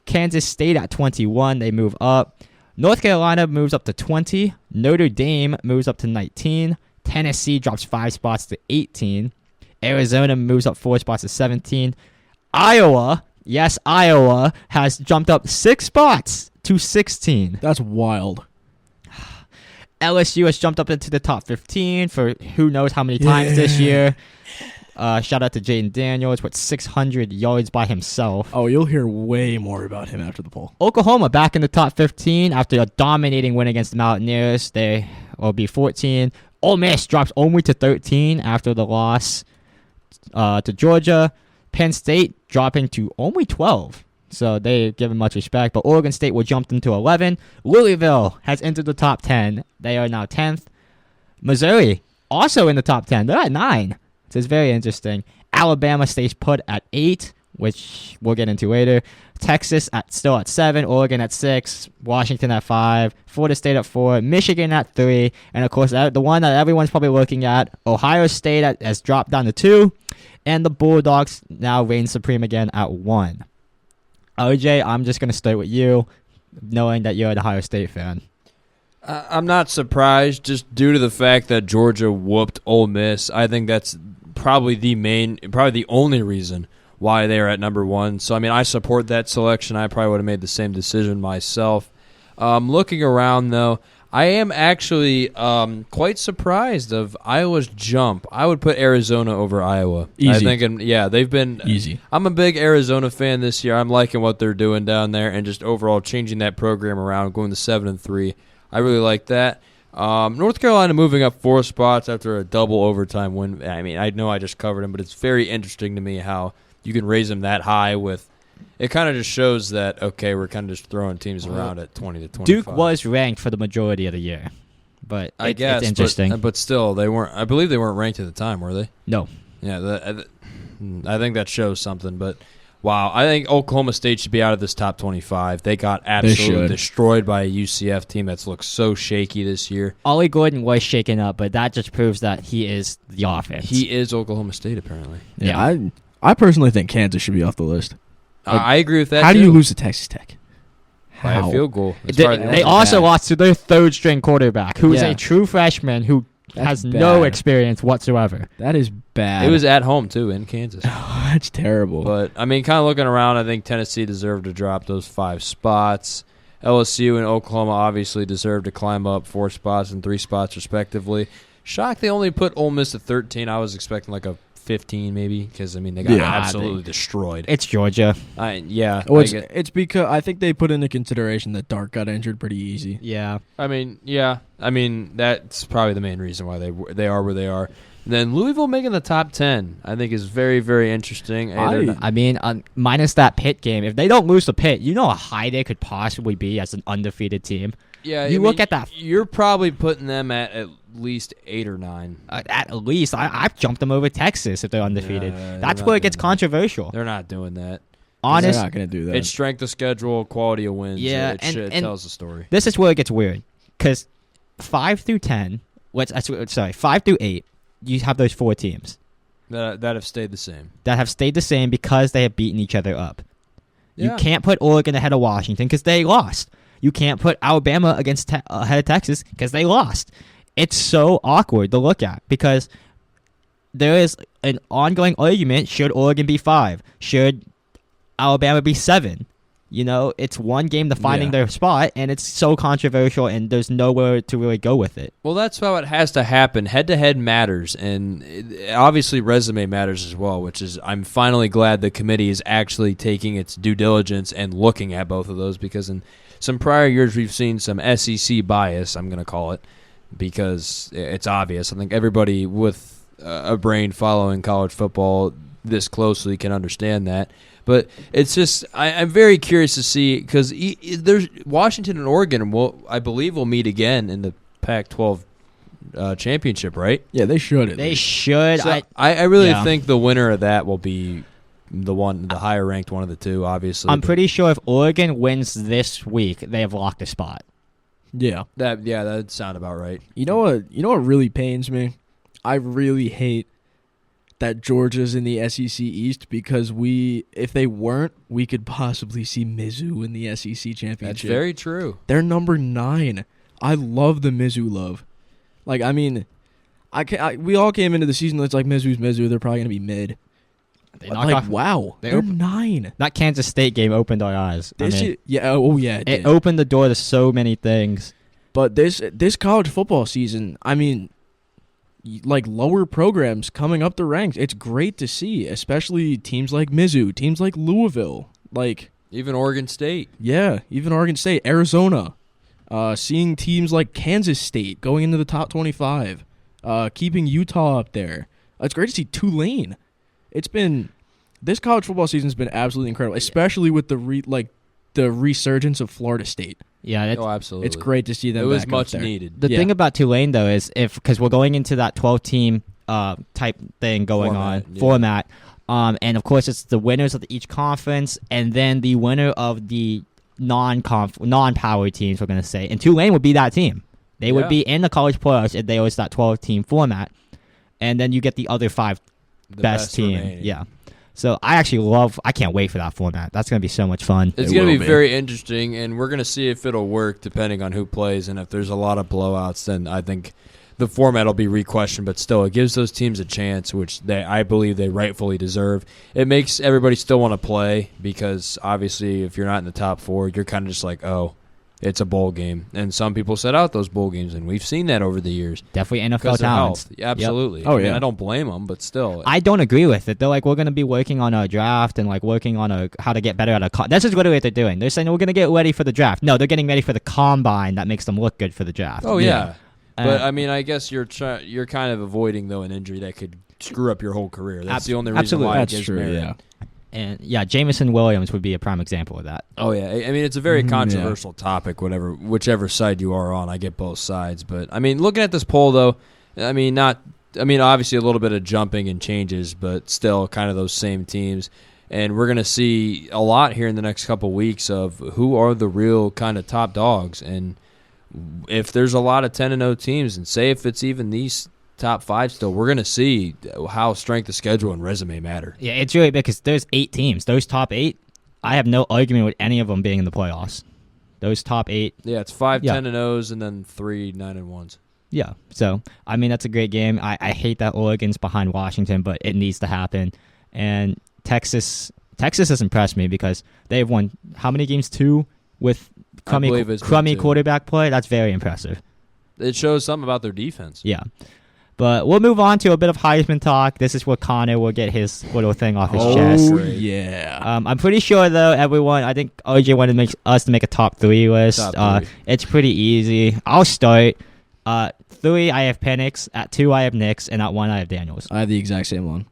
Kansas State at 21, they move up. North Carolina moves up to 20. Notre Dame moves up to 19. Tennessee drops 5 spots to 18. Arizona moves up 4 spots to 17. Iowa, yes, Iowa, has jumped up 6 spots to 16. That's wild. LSU has jumped up into the top 15 for who knows how many times this year. Shout out to Jaden Daniels with 600 yards by himself. Oh, you'll hear way more about him after the poll. Oklahoma back in the top 15 after a dominating win against the Mountaineers. They will be 14. Ole Miss drops only to 13 after the loss to Georgia. Penn State dropping to only 12. So they given much respect. But Oregon State will jump into 11. Louisville has entered the top 10. They are now 10th. Missouri also in the top 10. They're at 9. So it's very interesting. Alabama stays put at 8, which we'll get into later. Texas still at 7. Oregon at 6. Washington at 5. Florida State at 4. Michigan at 3. And, of course, the one that everyone's probably looking at, Ohio State has dropped down to 2. And the Bulldogs now reign supreme again at 1. OJ, I'm just going to start with you, knowing that you're an Ohio State fan. I'm not surprised just due to the fact that Georgia whooped Ole Miss. I think that's probably the only reason why they are at number 1. So, I mean, I support that selection. I probably would have made the same decision myself. Looking around, though, I am actually quite surprised of Iowa's jump. I would put Arizona over Iowa. Easy. They've been easy. I'm a big Arizona fan this year. I'm liking what they're doing down there and just overall changing that program around, going to 7-3. I really like that. North Carolina moving up 4 spots after a double overtime win. I mean, I know I just covered them, but it's very interesting to me how you can raise them that high with. It kind of just shows that, okay, we're kind of just throwing teams around at 20 to 25. Duke was ranked for the majority of the year. But I guess, it's interesting. But still, they weren't. I believe they weren't ranked at the time, were they? No. Yeah, I think that shows something. But wow, I think Oklahoma State should be out of this top 25. They got absolutely destroyed by a UCF team that's looked so shaky this year. Ollie Gordon was shaken up, but that just proves that he is the offense. He is Oklahoma State, apparently. Yeah, I personally think Kansas should be off the list. I agree with that. How do you lose to Texas Tech? By a field goal. They also lost to their third-string quarterback, who is a true freshman who has no experience whatsoever. That is bad. It was at home, too, in Kansas. That's terrible. But, I mean, kind of looking around, I think Tennessee deserved to drop those 5 spots. LSU and Oklahoma obviously deserved to climb up 4 spots and 3 spots, respectively. Shocked they only put Ole Miss at 13. I was expecting like a 15 maybe because, I mean, they got absolutely destroyed. It's Georgia. It's because I think they put into consideration that Dart got injured pretty easy. Yeah. I mean, that's probably the main reason why they are where they are. Then Louisville making the top 10, I think, is very, very interesting. Minus that Pitt game, if they don't lose to Pitt, you know how high they could possibly be as an undefeated team. Yeah, look at that. You're probably putting them at least 8 or 9. At least. I've jumped them over Texas if they're undefeated. That's where it gets controversial. They're not doing that. They're not going to do that. It's strength of schedule, quality of wins. Yeah, it tells the story. This is where it gets weird because 5 through 10, 5 through 8, you have those 4 teams that have stayed the same. That have stayed the same because they have beaten each other up. Yeah. You can't put Oregon ahead of Washington because they lost. You can't put Alabama ahead of Texas because they lost. It's so awkward to look at because there is an ongoing argument, should Oregon be 5? Should Alabama be 7? You know, it's one game defining their spot, and it's so controversial, and there's nowhere to really go with it. Well, that's how it has to happen. Head-to-head matters, and obviously resume matters as well, which is I'm finally glad the committee is actually taking its due diligence and looking at both of those because in some prior years we've seen some SEC bias, I'm going to call it, because it's obvious. I think everybody with a brain following college football this closely can understand that. But it's just I'm very curious to see because there's Washington and Oregon I believe will meet again in the Pac-12 championship, right? Yeah, they should. They should. So I really think the winner of that will be the higher ranked one of the two. Obviously, I'm pretty sure if Oregon wins this week, they have locked a spot. Yeah, that'd sound about right. You know what really pains me? I really hate that Georgia's in the SEC East because if they weren't, we could possibly see Mizzou in the SEC championship. That's very true. They're number 9. I love the Mizzou love. Like, I mean, we all came into the season that's like Mizzou's Mizzou. They're probably going to be mid. Wow. They're 9. That Kansas State game opened our eyes. It opened the door to so many things. But this college football season, I mean, like lower programs coming up the ranks. It's great to see, especially teams like Mizzou, teams like Louisville, like even Oregon State. Yeah, even Oregon State, Arizona. Seeing teams like Kansas State going into the top 25, keeping Utah up there. It's great to see Tulane. This college football season's been absolutely incredible, especially with the resurgence of Florida State. Yeah, absolutely. It's great to see them. It was back much up there. needed. The thing about Tulane though is because we're going into that 12-team type thing going format, and of course it's the winners of each conference, and then the winner of the non-power teams. We're going to say, and Tulane would be that team. They would be in the college playoffs if they was that 12-team format, and then you get the other 5 best team. Remaining. Yeah. So I can't wait for that format. That's going to be so much fun. It's going to be very interesting, and we're going to see if it'll work depending on who plays. And if there's a lot of blowouts, then I think the format will be re-questioned. But still, it gives those teams a chance, which I believe they rightfully deserve. It makes everybody still want to play because, obviously, if you're not in the top 4, you're kind of just like, oh, it's a bowl game. And some people set out those bowl games, and we've seen that over the years. Definitely NFL talents. Absolutely. Yep. I don't blame them, but still. I don't agree with it. They're like, we're going to be working on a draft and like working on how to get better at a This is literally what they're doing. They're saying we're going to get ready for the draft. No, they're getting ready for the combine that makes them look good for the draft. Oh, yeah. But, I mean, I guess you're kind of avoiding, though, an injury that could screw up your whole career. That's the only reason why it gives merit. Yeah. And yeah, Jameson Williams would be a prime example of that. Oh yeah, I mean it's a very controversial topic. Whichever side you are on, I get both sides. But I mean, looking at this poll though, obviously a little bit of jumping and changes, but still kind of those same teams. And we're gonna see a lot here in the next couple weeks of who are the real kind of top dogs. And if there's a lot of 10-0 teams, and say if it's even these top 5 still, we're going to see how strength of schedule and resume matter. Yeah, it's really big because there's 8 teams. Those top 8, I have no argument with any of them being in the playoffs. Those top 8. Yeah, it's 5 10-0s and then 3 9-1s. Yeah, so, I mean, that's a great game. I hate that Oregon's behind Washington, but it needs to happen. And Texas has impressed me because they've won how many games? 2 with crummy quarterback play? That's very impressive. It shows something about their defense. Yeah. But we'll move on to a bit of Heisman talk. This is where Conor will get his little thing off his chest. Oh, yeah. I'm pretty sure, though, everyone, I think RJ wanted us to make a top 3 list. Top 3. It's pretty easy. I'll start. 3, I have Penix. At 2, I have Nix. And at 1, I have Daniels. I have the exact same one.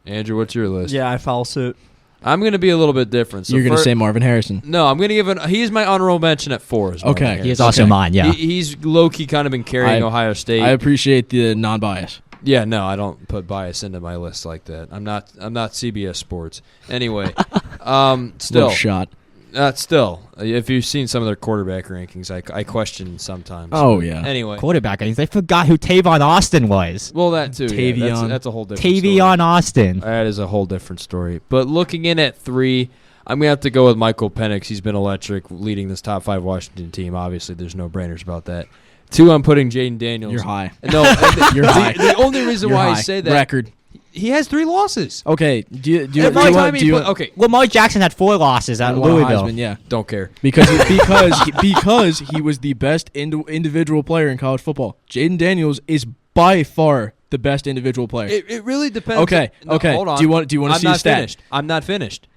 Andrew, what's your list? Yeah, I follow suit. I'm going to be a little bit different. So you're going to say Marvin Harrison. No, I'm going to give he's my honorable mention at 4. Okay. He is also mine, yeah. He's low-key kind of been carrying Ohio State. I appreciate the non-bias. Yeah, no, I don't put bias into my list like that. I'm not CBS Sports. Anyway, still. Shot. Still, if you've seen some of their quarterback rankings, I question sometimes. Oh, yeah. Anyway. Quarterback rankings. They forgot who Tavon Austin was. Well, that too. Tavion. Yeah, that's a whole different story. Tavion Austin. That is a whole different story. But looking in at 3, I'm going to have to go with Michael Penix. He's been electric, leading this top 5 Washington team. Obviously, there's no brainers about that. 2, I'm putting Jaden Daniels. You're high. No, You're high. The only reason why I say that. Record. He has 3 losses. Okay. Okay. Lamar Jackson had 4 losses at Louisville. Heisman, yeah. Don't care. Because he was the best individual player in college football. Jaden Daniels is by far the best individual player. It really depends. Okay. Hold on. Do you want to see a stat? I'm not finished.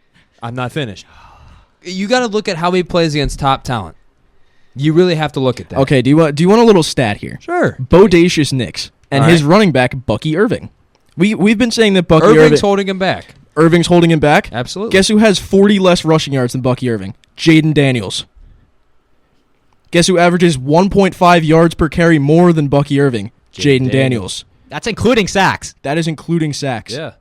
You got to look at how he plays against top talent. You really have to look at that. Okay. Do you want a little stat here? Sure. Bodacious Knicks and his running back Bucky Irving. We've been saying that Irving's holding him back. Irving's holding him back? Absolutely. Guess who has 40 less rushing yards than Bucky Irving? Jaden Daniels. Guess who averages 1.5 yards per carry more than Bucky Irving? Jaden Daniels. That's including sacks. That is including sacks. Yeah.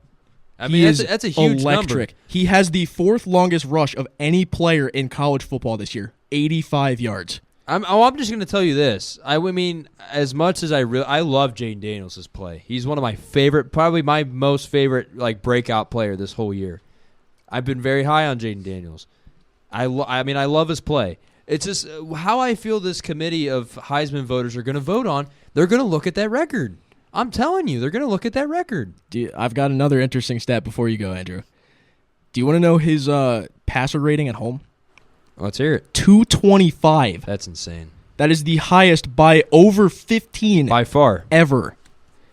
I mean, that's a huge electric. Number. He has the 4th longest rush of any player in college football this year. 85 yards. I'm just going to tell you this. I mean, as much as I love Jaden Daniels' play. He's one of my favorite, probably my most favorite like breakout player this whole year. I've been very high on Jaden Daniels. I mean, I love his play. It's just how I feel this committee of Heisman voters are going to vote on. They're going to look at that record. I'm telling you, they're going to look at that record. I've got another interesting stat before you go, Andrew. Do you want to know his passer rating at home? Let's hear it. 225. That's insane. That is the highest by over 15 by far ever.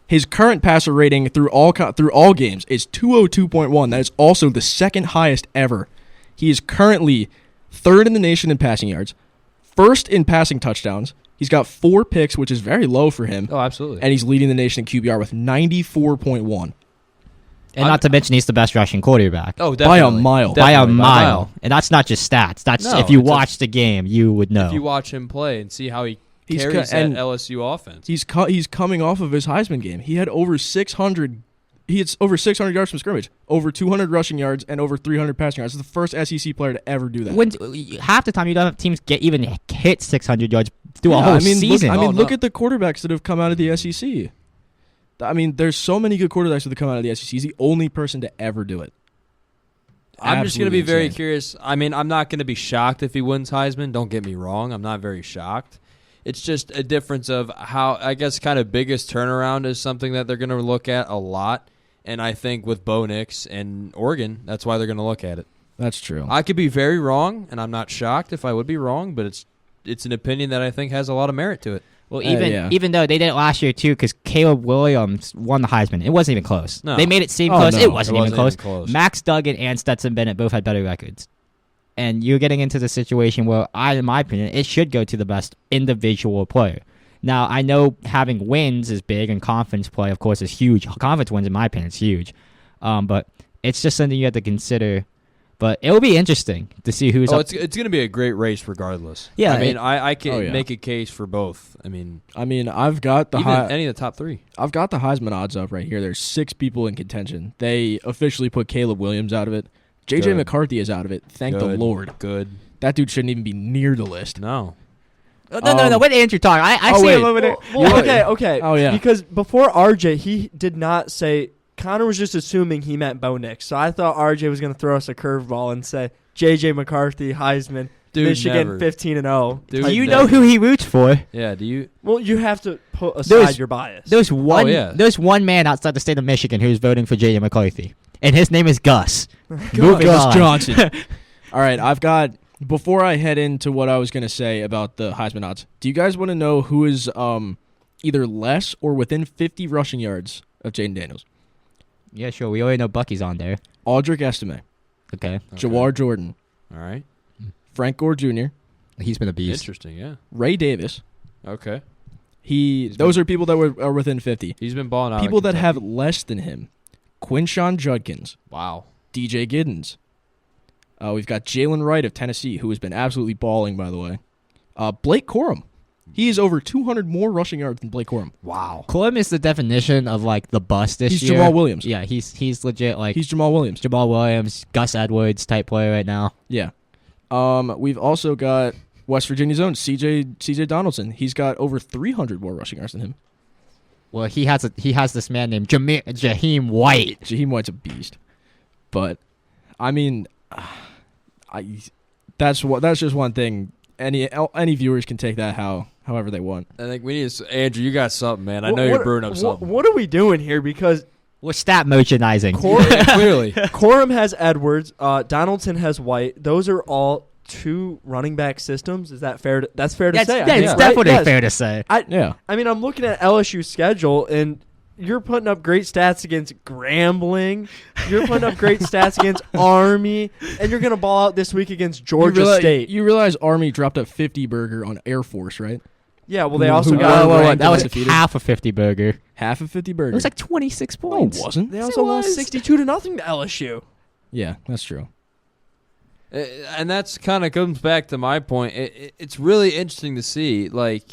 His current passer rating through all games is 202.1. That is also the second highest ever. He is currently third in the nation in passing yards, first in passing touchdowns. He's got 4 picks, which is very low for him. Oh, absolutely. And he's leading the nation in QBR with 94.1. And not to mention he's the best rushing quarterback. Oh, definitely. By a mile. By a mile. And that's not just stats. That's if you watch the game, you would know. If you watch him play and see how he He's carries co- that and LSU offense. He's coming off of his Heisman game. He had over 600. He had over 600 yards from scrimmage, over 200 rushing yards, and over 300 passing yards. He's the first SEC player to ever do that. When half the time you don't have teams even hit 600 yards through a whole season. Look at the quarterbacks that have come out of the SEC. I mean, there's so many good quarterbacks that have come out of the SEC. He's the only person to ever do it. I'm just going to be very insane. curious. I mean, I'm not going to be shocked if he wins Heisman. Don't get me wrong. I'm not very shocked. It's just a difference of how, I guess, kind of biggest turnaround is something that they're going to look at a lot. And I think with Bo Nix and Oregon, that's why they're going to look at it. That's true. I could be very wrong, and I'm not shocked if I would be wrong, but it's an opinion that I think has a lot of merit to it. Well, even though they did it last year, too, because Caleb Williams won the Heisman. It wasn't even close. No. They made it seem close. No. It wasn't even even close. close. Max Duggan and Stetson Bennett both had better records. And you're getting into the situation where, in my opinion, it should go to the best individual player. Now, I know having wins is big, and conference play, of course, is huge. Conference wins, in my opinion, is huge. But it's just something you have to consider. But it will be interesting to see who's up. It's going to be a great race regardless. Yeah, I mean, I can make a case for both. I mean, I've got the any of the top 3. I've got the Heisman odds up right here. There's 6 people in contention. They officially put Caleb Williams out of it. J.J. McCarthy is out of it. Thank the Lord. Good. That dude shouldn't even be near the list. No. No. What Andrew talking? I see him over there. Okay. Oh, yeah. Because before RJ, he did not say. Conor was just assuming he meant Bo Nix. So I thought RJ was going to throw us a curveball and say J.J. McCarthy, Heisman, Dude, Michigan never. 15-0. Dude, Do you know who he roots for? Yeah, do you? Well, you have to put aside your bias. There's one man outside the state of Michigan who's voting for J.J. McCarthy, and his name is Gus. Moving Gus on. Johnson. All right, I've got. Before I head into what I was going to say about the Heisman odds, do you guys want to know who is either less or within 50 rushing yards of Jaden Daniels? Yeah, sure. We already know Bucky's on there. Aldrich Estime, Okay. Jawar Jordan, All right. Frank Gore Jr., He's been a beast. Interesting, yeah. Ray Davis. Okay. Those are people that are within 50. He's been balling out. People at that have Kentucky. less than him: Quinshawn Judkins, Wow. DJ Giddens. We've got Jalen Wright of Tennessee, who has been absolutely balling, by the way. Blake Corum. He is over 200 more rushing yards than Blake Corum. Wow. Corum is the definition of like the bust this He's year. Jamal Williams. Yeah, he's legit like He's Jamal Williams. Jamal Williams, Gus Edwards type player right now. Yeah. We've also got West Virginia's own CJ Donaldson. He's got over 300 more rushing yards than him. Well, he has this man named Jaheim White. Jaheim White's a beast. But I mean, that's just one thing. Any viewers can take that however they want. I think we need to, Andrew, you got something, man. I know you're brewing up something. What are we doing here? Because We're stat merchandising. Clearly. Corum has Edwards. Donaldson has White. Those are all 2 running back systems. Is that fair? That's fair to say. Yeah, I think, it's right? definitely Yes. fair to say. I mean, I'm looking at LSU's schedule, and you're putting up great stats against Grambling. You're putting up great stats against Army, and you're going to ball out this week against Georgia State. You realize Army dropped a 50 burger on Air Force, right? Yeah, well, they also Who- got whoa, ranked That was undefeated. half a 50 burger. Half a 50 burger. It was like 26 no, points. it wasn't. They also lost was. 62-0 to LSU. Yeah, that's true. And that's kind of comes back to my point. It's really interesting to see. Like,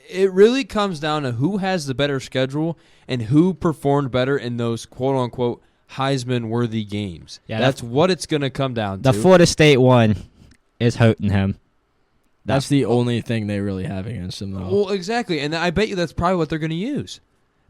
it really comes down to who has the better schedule and who performed better in those quote-unquote Heisman-worthy games. Yeah, that's what it's going to come down The to. Florida State one is hurting him. That's the only thing they really have against him, though. Well, exactly, and I bet you that's probably what they're going to use.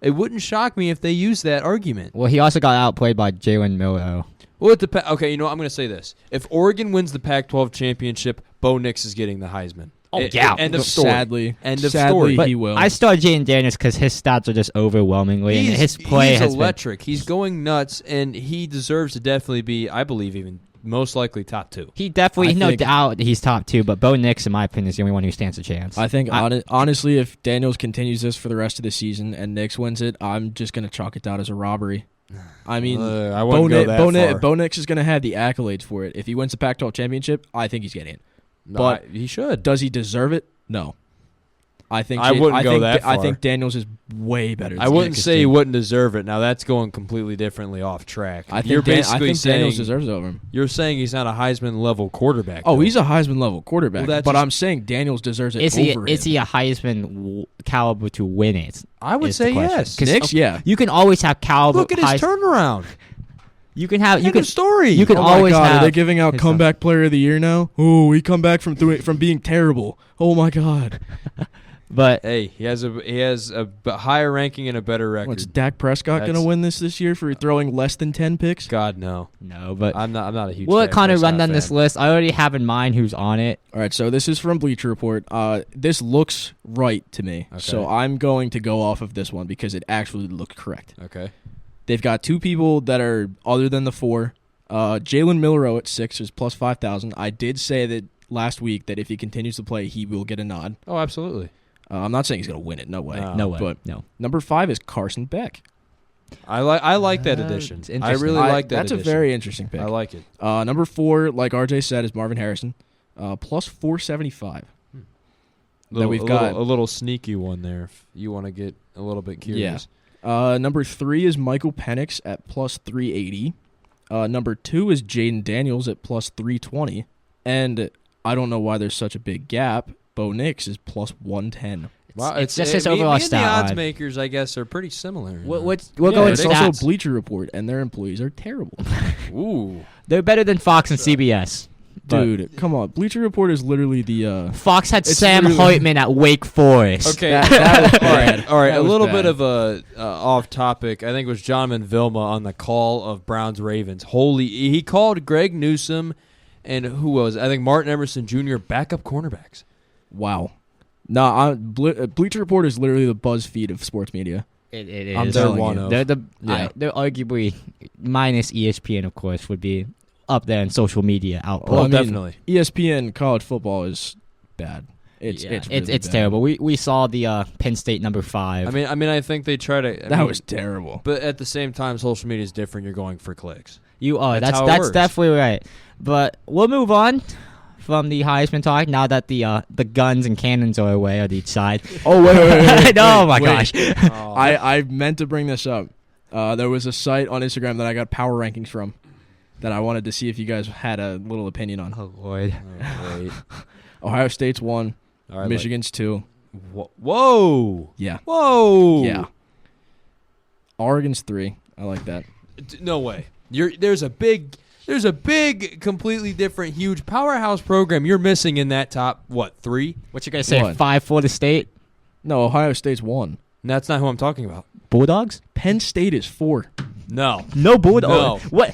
It wouldn't shock me if they use that argument. Well, he also got outplayed by Jalen Miller. Well, it depends. Okay, you know what? I'm going to say this. If Oregon wins the Pac-12 championship, Bo Nix is getting the Heisman. End of story. End of sadly, story. But he will. I start Jaden Daniels because his stats are just overwhelmingly, and his play he's has electric. He's going nuts, and he deserves to definitely be, I believe, even most likely top 2. He definitely, I no think- doubt, he's top 2. But Bo Nix, in my opinion, is the only one who stands a chance. I think, honestly, if Daniels continues this for the rest of the season and Nix wins it, I'm just going to chalk it down as a robbery. I mean, I wouldn't go that far. Bo Nix is going to have the accolades for it. If he wins the Pac-12 championship, I think he's getting it. No, but he should. Does he deserve it? No. I think I wouldn't go that I far. think Daniels is way better than I wouldn't Nix, say too. he wouldn't deserve it. Now that's going completely differently off track. I think, You're I basically think saying Daniels deserves it over him. you're saying he's not a Heisman level quarterback. Oh, though. he's a Heisman level quarterback, Well, that's but just- I'm saying Daniels deserves it is over him. he a Heisman caliber to win it? I would is the say question. yes. 'Cause, Nix, yeah. You can always have caliber. Look at his turnaround. You can have. You End can. of story. You can Oh always my God, have. are they giving out his comeback player of the year now? Oh, he come back from being terrible. Oh my God. But Hey, he has a higher ranking and a better record. What's Dak Prescott going to That's- win this year for throwing less than 10 picks? God no. no. But I'm not a huge. we'll let Dak Connor run Prescott down this fan. list. I already have in mind who's on it. All right, so this is from Bleacher Report. This looks right to me. Okay. So I'm going to go off of this one because it actually looked correct. Okay. They've got 2 people that are other than the 4. Jalen Milroe at 6 is plus 5,000. I did say that last week that if he continues to play, he will get a nod. Oh, absolutely. I'm not saying he's going to win it. No way. No. No way. But No. number 5 is Carson Beck. I like that addition. it's I interesting. really like that. That's addition. a very interesting pick. I like it. Number 4, like RJ said, is Marvin Harrison, plus 475. We've got- a little sneaky one there. If you want to get a little bit curious. Number 3 is Michael Penix at plus 380. Number 2 is Jaden Daniels at plus 320. And I don't know why there's such a big gap. Bo Nix is plus 110. Wow, It's just his overall me and the stat odds line. makers, I guess, are pretty similar. We'll go Yeah, with it's stats. also Bleacher Report, and their employees are terrible. Ooh. They're better than Fox and CBS. But Dude, come on. Bleacher Report is literally the... Fox had It's Sam literally- Hoytman at Wake Forest. Okay. That was bad. All right. That A was little bad. bit of a off topic. I think it was John Vilma on the call of Browns Ravens. He called Greg Newsome and who was? I think Martin Emerson Jr. backup cornerbacks. Wow. No, Bleacher Report is literally the BuzzFeed of sports media. It is. I'm They're telling one you. of. Yeah. They're arguably minus ESPN, of course, would be up there in social media output. Well, I mean, definitely. ESPN college football is bad. It's Yeah, really bad. terrible. We saw the Penn State number 5. I mean, I think they try to. That was terrible. But at the same time, social media is different. You're going for clicks. you are. That's how it That's works. definitely right. But we'll move on from the Heisman talk now that the guns and cannons are away on each side. Oh, wait. Oh my wait. gosh. Oh, I meant to bring this up. There was a site on Instagram that I got power rankings from that I wanted to see if you guys had a little opinion on. Oh Lord. wait. Ohio State's 1. All right, Michigan's 2. Whoa. Yeah. Whoa. Yeah. Oregon's 3. I like that. No way. There's a big, completely different, huge powerhouse program you're missing in that top 3? What you gonna say? What? 5 Florida State No, Ohio State's 1. And that's not who I'm talking about. Bulldogs? Penn State is 4. No. No Bulldogs. No. What?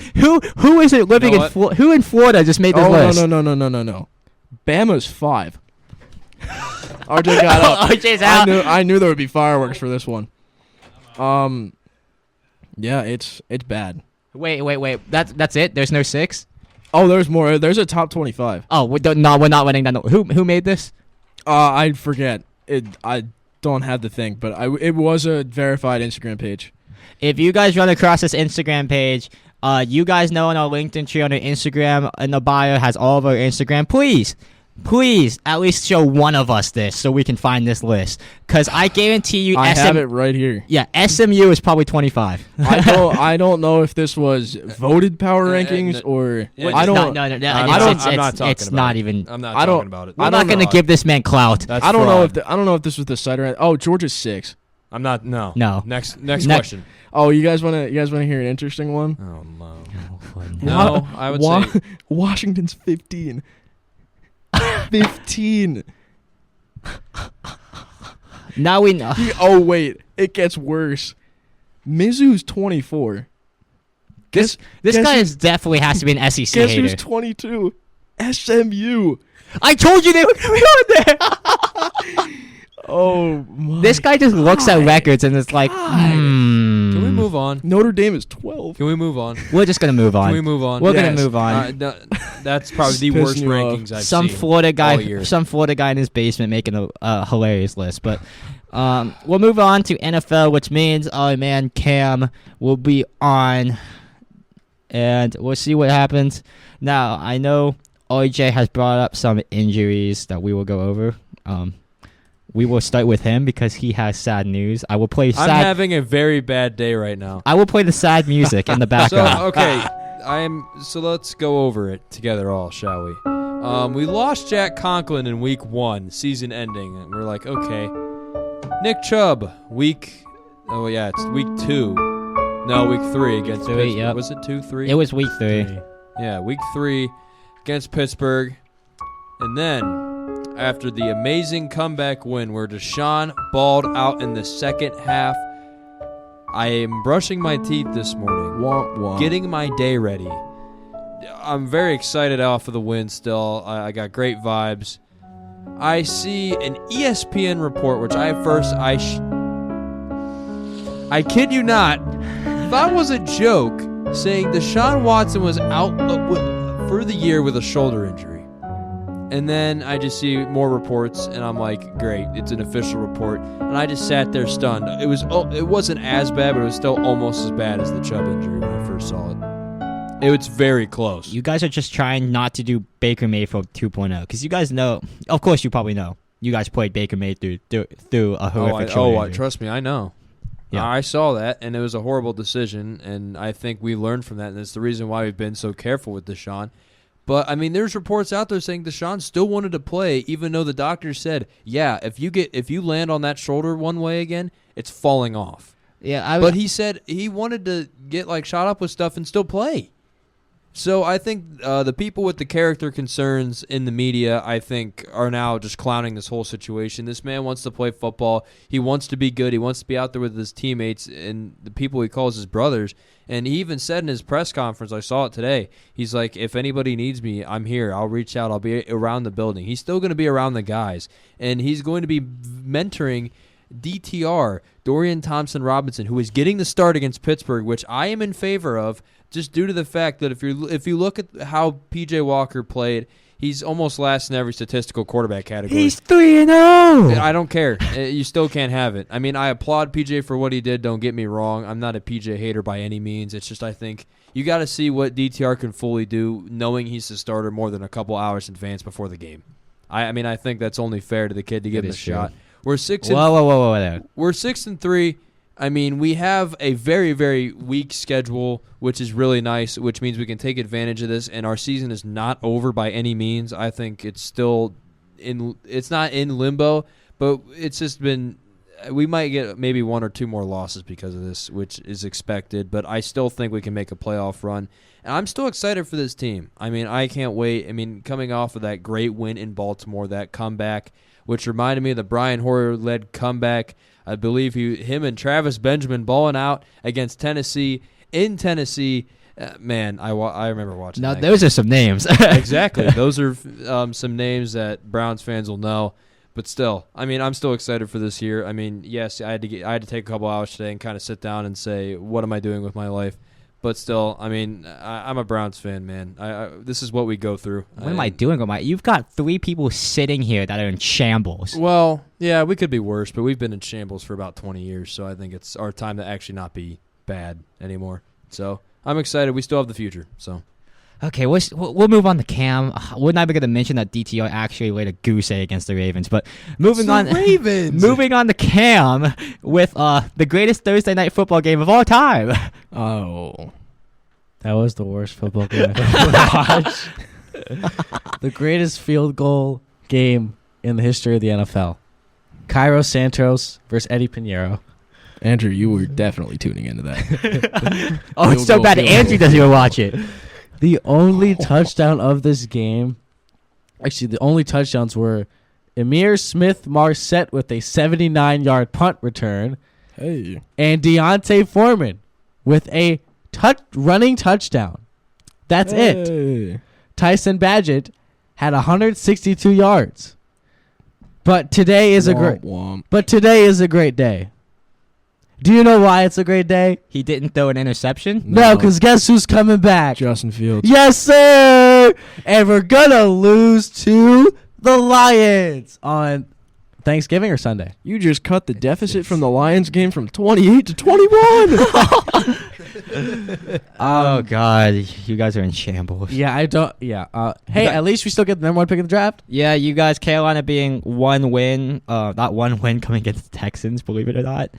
Who is it living You know in Florida? Who in Florida just made this Oh, list? no. Bama's 5. RJ got up. RJ's out. I knew there would be fireworks for this one. Yeah, it's bad. Wait. That's it. There's no 6. Oh, there's more. There's a top 25. Oh, we're not running down. Who made this? I forget. I don't have the thing, but it was a verified Instagram page. If you guys run across this Instagram page, you guys know on our LinkedIn tree on our Instagram, in the bio has all of our Instagram. Please, at least show one of us this so we can find this list. Because I guarantee you, I have it right here. Yeah, SMU is probably 25. I don't know if this was voted power rankings or I don't. No. I'm not talking It's about not it. even. I'm not I don't- talking about it. We're I not don't going to know. give this man clout. That's I don't know fraud. if this was the site or oh Georgia's 6. I'm not. No. No. Next Next. question. Oh, you guys want to hear an interesting one? Oh no. No. No, I would say Washington's 15. 15. Now we know. Oh, wait. It gets worse. Mizzou's 24. This guess guy who's- is definitely has to be an SEC Guess hater. who's 22? SMU. I told you they were going to be on there. Oh, my. This guy just looks at records and it's like, Can we move on? Notre Dame is 12. Can we move on? We're just going to move on. Can we move on? We're Yes. going to move on. That's probably the Pissing worst you off. rankings I've Some seen. Florida all year. guy, some Florida guy in his basement making a hilarious list. But we'll move on to NFL, which means our man Cam will be on, and we'll see what happens. Now I know RJ has brought up some injuries that we will go over. We will start with him because he has sad news. I will play I'm sad. having a very bad day right now. I will play the sad music in the So background. okay, So let's go over it together, all shall we? We lost Jack Conklin in week 1, season ending, and we're like, okay. Nick Chubb, week 2. No, week 3 against 3, Pittsburgh. yep. Was it 2-3? It was week 3. Yeah, week 3 against Pittsburgh. And then, after the amazing comeback win where Deshaun balled out in the second half, I am brushing my teeth this morning, Womp womp. getting my day ready. I'm very excited off of the win still. I got great vibes. I see an ESPN report, which I kid you not, thought was a joke, saying Deshaun Watson was out for the year with a shoulder injury. And then I just see more reports, and I'm like, great, it's an official report. And I just sat there stunned. It wasn't as bad, but it was still almost as bad as the Chubb injury when I first saw it. It was very close. You guys are just trying not to do Baker Mayfield 2.0 because you guys know. Of course, you probably know. You guys played Baker Mayfield through a horrific shoulder injury. Trust me, I know. Yeah. I saw that, and it was a horrible decision, and I think we learned from that, and it's the reason why we've been so careful with Deshaun. But, I mean, there's reports out there saying Deshaun still wanted to play, even though the doctor said, yeah, if you land on that shoulder one way again, it's falling off. Yeah, But he said he wanted to get, shot up with stuff and still play. So I think the people with the character concerns in the media, I think, are now just clowning this whole situation. This man wants to play football. He wants to be good. He wants to be out there with his teammates and the people he calls his brothers. And he even said in his press conference, I saw it today, he's like, if anybody needs me, I'm here. I'll reach out. I'll be around the building. He's still going to be around the guys. And he's going to be mentoring DTR, Dorian Thompson-Robinson, who is getting the start against Pittsburgh, which I am in favor of, just due to the fact that if you look at how P.J. Walker played, he's almost last in every statistical quarterback category. He's 3-0. I don't care. You still can't have it. I mean, I applaud P.J. for what he did. Don't get me wrong. I'm not a P.J. hater by any means. It's just I think you got to see what DTR can fully do, knowing he's the starter more than a couple hours in advance before the game. I think that's only fair to the kid to give him a shot. We're 6. Whoa there. We're 6-3. I mean, we have a very, very weak schedule, which is really nice, which means we can take advantage of this, and our season is not over by any means. I think it's still it's not in limbo, but it's just been, we might get maybe 1 or 2 more losses because of this, which is expected, but I still think we can make a playoff run. And I'm still excited for this team. I mean, I can't wait. I mean, coming off of that great win in Baltimore, that comeback, which reminded me of the Brian Hoyer-led comeback. I believe him and Travis Benjamin balling out against Tennessee in Tennessee. Man, I remember watching Now, that. those are some names. Exactly. Those are some names that Browns fans will know. But still, I mean, I'm still excited for this year. I mean, yes, I had to take a couple hours today and kind of sit down and say, what am I doing with my life? But still, I mean, I'm a Browns fan, man. This is what we go through. What am I doing with my? You've got 3 people sitting here that are in shambles. Well, yeah, we could be worse, but we've been in shambles for about 20 years, so I think it's our time to actually not be bad anymore. So I'm excited. We still have the future. So Okay, we'll move on to Cam. We're not even going to mention that DTR actually laid a goose egg against the Ravens, but moving on. Ravens. Moving on to Cam with the greatest Thursday night football game of all time. Oh, that was the worst football game I've ever watched. The greatest field goal game in the history of the NFL. Cairo Santos versus Eddie Pinheiro. Andrew, you were definitely tuning into that. Oh, it's so Field goal, bad field Andrew goal. doesn't even watch it. The only touchdown of this game Actually, the only touchdowns were Emir Smith-Marset with a 79-yard punt return Hey. and Deontay Foreman with a running touchdown. That's it. Hey. Tyson Badgett had 162 yards. But today is a great Womp. But today is a great day. Do you know why it's a great day? He didn't throw an interception. No, because guess who's coming back? Justin Fields. Yes, sir. And we're gonna lose to the Lions on Thanksgiving or Sunday. You just cut the deficit from the Lions game from 28 to 21. Oh God, you guys are in shambles. Yeah, I don't. Yeah. Hey, at least we still get the number one pick of the draft. Yeah, you guys, Carolina being one win, not one win coming against the Texans, believe it or not.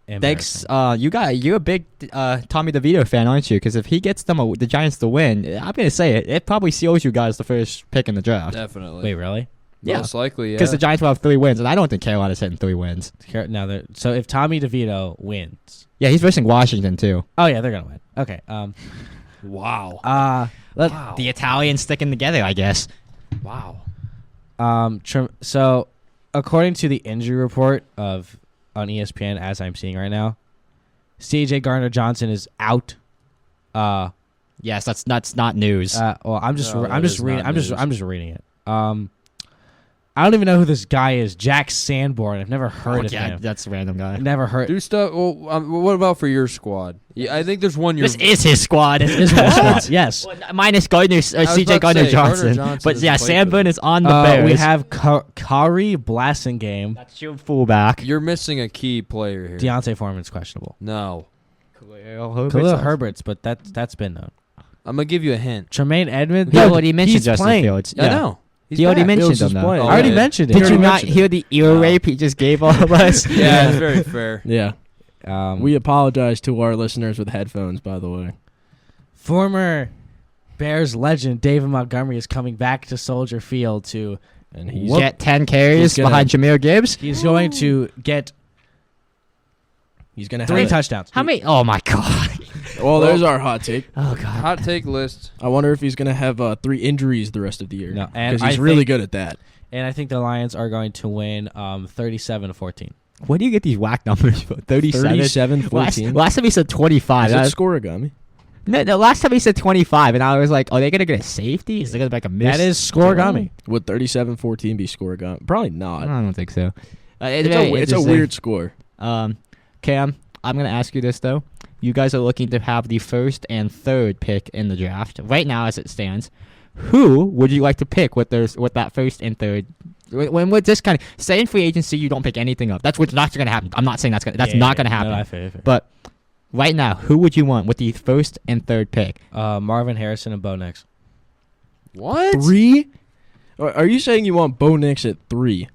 Thanks. You're a big Tommy DeVito fan, aren't you? Because if he gets the Giants to win, I'm gonna say it probably seals you guys the first pick in the draft. Definitely. Wait, really? Yeah. Most likely, yeah. Because the Giants will have 3 wins, and I don't think Carolina's hitting 3 wins. Now, so if Tommy DeVito wins, Yeah, he's versing Washington too. oh yeah, they're gonna win. Okay. Wow. The Italians sticking together, I guess. Wow. So according to the injury report on ESPN, as I'm seeing right now, C.J. Gardner-Johnson is out. Yes, that's not news. Well, I'm just No, I'm that just is reading. not I'm just news. reading it. I don't even know who this guy is. Jack Sanborn. I've never heard of him. That's a random guy. Never heard. Do stuff. Well, what about for your squad? Yeah, I think there's one. This is his squad. Is my squad. Yes. Well, minus Gardner, was C.J. about to say, Gardner-Johnson. Gardner-Johnson But yeah, doesn't play for Sanborn them. is on the Bears. We have Kari Blasingame. That's your fullback. You're missing a key player here. Deontay Foreman's questionable. No. Khalil Herbert's, but that's been known. I'm gonna give you a hint. Tremaine Edmonds. He already mentioned he's Justin playing. Fields. I know. He's He already back. mentioned Fields him, is though. playing. Oh, I already yeah. mentioned it. Did you already not mentioned hear the ear rape he just gave all of us? Yeah, it's very fair. Yeah. We We apologize to our listeners with headphones, by the way. former Bears legend David Montgomery is coming back to Soldier Field to. And he's Get 10 carries He's gonna- behind Jameer Gibbs. He's going to get he's gonna have 3 it. touchdowns. How many? Oh my God. Well, there's our hot take. Oh God. Hot take list. I wonder if he's gonna have 3 injuries the rest of the year. No, and because he's I really think- good at that. And I think the Lions are going to win 37-14. Where do you get these whack numbers from? 37? 37-14. Last time he said 25. Is That it was- scorigami? no, last time he said 25, and I was like, are they going to get a safety? Is it going to be like a miss? That is scorigami. Would 37-14 be scorigami? Probably not. I don't think so. It's a weird score. Cam, I'm going to ask you this, though. You guys are looking to have the first and third pick in the draft. Right now, as it stands, who would you like to pick with that first and third? When with this kind of say in free agency, you don't pick anything up. That's what's not going to happen. I'm not saying that's not going to happen. No, I feel. But right now, who would you want with the first and third pick? Marvin Harrison and Bo Nix. What? 3? Are you saying you want Bo Nix at 3?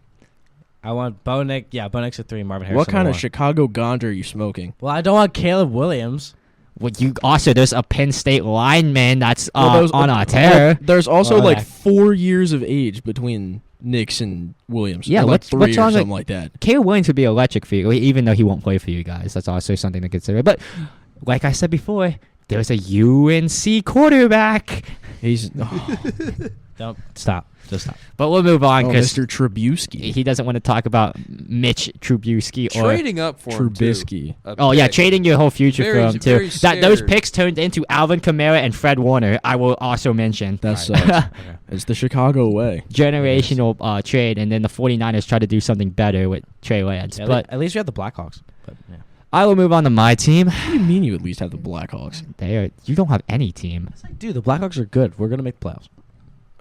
I want Bo Nix. Yeah, Bo Nix at 3. Marvin Harrison. What kind at of 4. Chicago ganja are you smoking? Well, I don't want Caleb Williams. Well, you also there's a Penn State lineman that's Well, those- on a tear. There's also Well, like yeah. 4 years of age between Nix and Williams. Yeah, Or like what's 3 wrong or with- something like that. Caleb Williams would be electric for you, even though he won't play for you guys. That's also something to consider. But like I said before, there's a UNC quarterback. He's Don't stop. Just stop. But we'll move on because Mr. Trubisky. he doesn't want to talk about Mitch Trubisky or. Trading up for him, too. Trubisky. A Oh yeah, pick. trading your whole future Very- for him too. very Those scared. picks turned into Alvin Kamara and Fred Warner. I will also mention That All sucks. Okay. It's the Chicago way. generational trade, and then the 49ers try to do something better with Trey Lance. Yeah, But at least we have the Blackhawks. But yeah. I will move on to my team. What do you mean you at least have the Blackhawks? You don't have any team. Dude, the Blackhawks are good. We're gonna make the playoffs.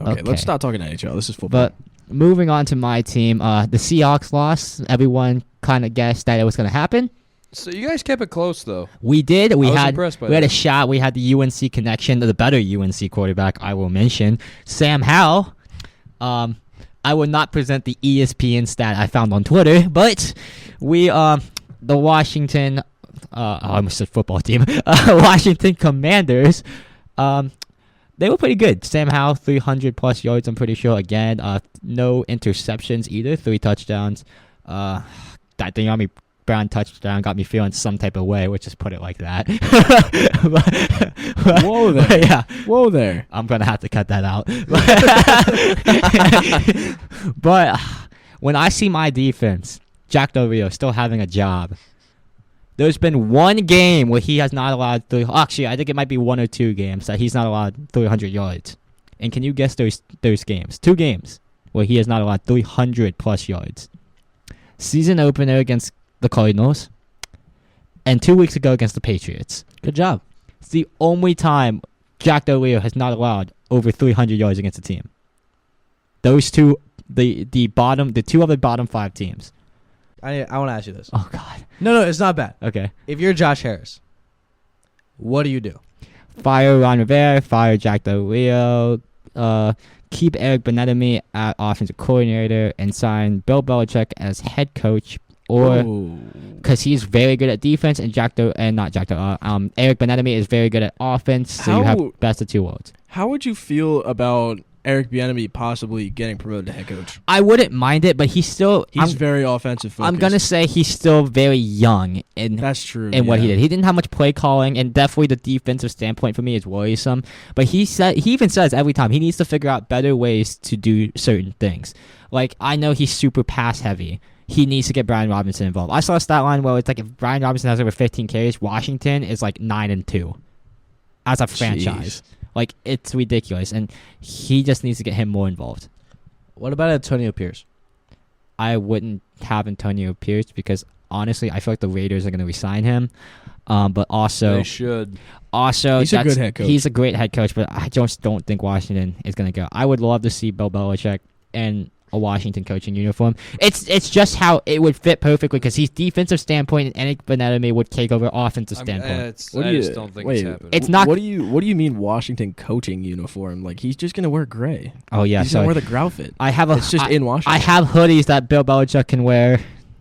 Okay, Okay. let's stop talking NHL. This is football. But moving on to my team, the Seahawks lost. Everyone kind of guessed that it was going to happen. So you guys kept it close, though. We did. We I was had impressed by we had a that. shot. We had the UNC connection, the better UNC quarterback. I will mention Sam Howell. I will not present the ESPN stat I found on Twitter, but we the Washington. I almost said football team. Washington Commanders. They were pretty good. Sam Howell, 300 plus yards, I'm pretty sure. Again, no interceptions either. 3 touchdowns. That De'Ami Brown touchdown got me feeling some type of way, which just put it like that. Whoa there. But yeah, Whoa there. I'm gonna have to cut that out. But when I see my defense, Jack Del Rio still having a job. There's been one game where he has not allowed actually, I think it might be 1 or 2 games that he's not allowed 300 yards. And can you guess those games? 2 games where he has not allowed 300 plus yards. Season opener against the Cardinals, and 2 weeks ago against the Patriots. Good job. It's the only time Jack Del Rio has not allowed over 300 yards against a team. Those two, the 2 other bottom 5 teams. I want to ask you this. Oh God. No, it's not bad. Okay. If you're Josh Harris, what do you do? Fire Ron Rivera, fire Jack Del Rio, keep Eric Bieniemy at offensive coordinator, and sign Bill Belichick as head coach, or because he's very good at defense, and Eric Bieniemy is very good at offense. So you have best of 2 worlds. How would you feel about Eric Bieniemy possibly getting promoted to head coach? I wouldn't mind it, but he's very offensive focused. I'm gonna say he's still very young in That's true. in what he did. He didn't have much play calling, and definitely the defensive standpoint for me is worrisome. But he even says every time he needs to figure out better ways to do certain things. Like, I know he's super pass heavy. He needs to get Brian Robinson involved. I saw a stat line where it's like if Brian Robinson has over 15 carries, Washington is like 9-2 as a franchise. Like, it's ridiculous, and he just needs to get him more involved. What about Antonio Pierce? I wouldn't have Antonio Pierce because, honestly, I feel like the Raiders are going to re-sign him. But also, They should. Also, he's a good head coach. He's a great head coach, but I just don't think Washington is going to go. I would love to see Bill Belichick in a Washington coaching uniform. It's just how it would fit perfectly because he's defensive standpoint, and Eric Bieniemy would take over offensive standpoint. I just don't think it's happening. It's not. What do you mean Washington coaching uniform? Like, he's just gonna wear gray. Oh yeah, he's gonna wear the grout fit. It's just in Washington. I have hoodies that Bill Belichick can wear.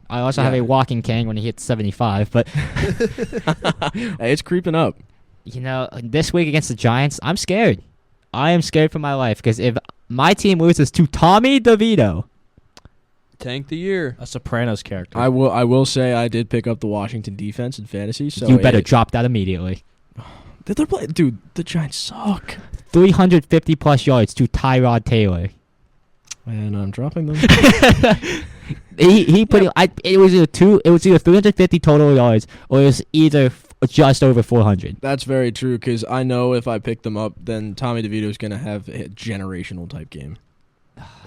I also have a walking cane when he hits 75. But hey, it's creeping up. You know, this week against the Giants, I'm scared. I am scared for my life because if my team loses to Tommy DeVito, tank the year. A Sopranos character. I will say I did pick up the Washington defense in fantasy. So you better drop that immediately. Dude, the Giants suck. 350 plus yards to Tyrod Taylor. And I'm dropping them. It was either 350 total yards or it was either just over 400. That's very true because I know if I pick them up, then Tommy DeVito's gonna have a generational type game.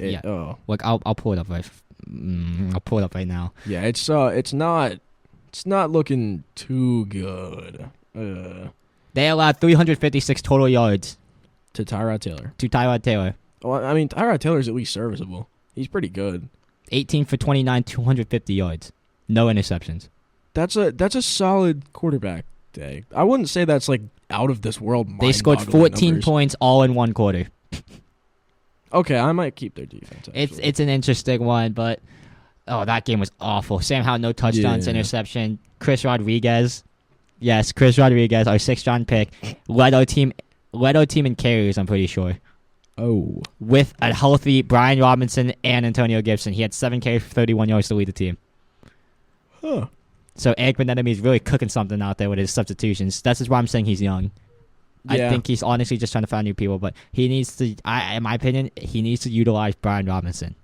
Like I'll pull it up I'll pull it up right now. Yeah, it's not looking too good. They allowed 356 total yards to Tyrod Taylor. Well, I mean, Tyrod Taylor's at least serviceable. He's pretty good. 18 for 29, 250 yards. No interceptions. That's a solid quarterback day. I wouldn't say that's like out of this world. They scored 14 points all in one quarter. Okay, I might keep their defense. Actually. It's an interesting one, but that game was awful. Sam Howell, no touchdowns, interception. Chris Rodriguez, our 6th round pick, led our team in carries. I'm pretty sure. Oh, with a healthy Brian Robinson and Antonio Gibson, he had 7 carries for 31 yards to lead the team. Huh. So Eric Bieniemy is really cooking something out there with his substitutions. That's just why I'm saying he's young. Yeah. I think he's honestly just trying to find new people, but he needs to, in my opinion, he needs to utilize Brian Robinson.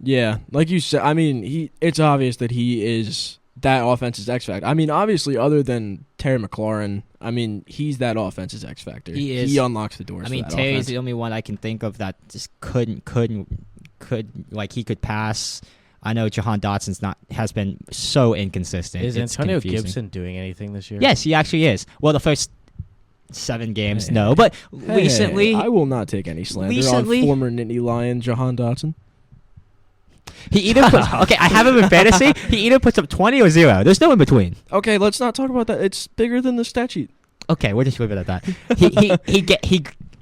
Yeah, like you said, I mean, it's obvious that he is that offense's X factor. I mean, obviously, other than Terry McLaurin, I mean, he's that offense's X factor. He is. He unlocks the doors. I mean, Terry's offense. the only one I can think of that just could he could pass. I know Jahan Dotson's has been so inconsistent. Is Antonio Gibson doing anything this year? Yes, he actually is. Well, the first 7 games, no, but recently, I will not take any slander on former Nittany Lion Jahan Dotson. He either puts I have him in fantasy. He either puts up 20 or 0. There's no in between. Okay, let's not talk about that. It's bigger than the stat sheet. Okay, we'll just leave it at that.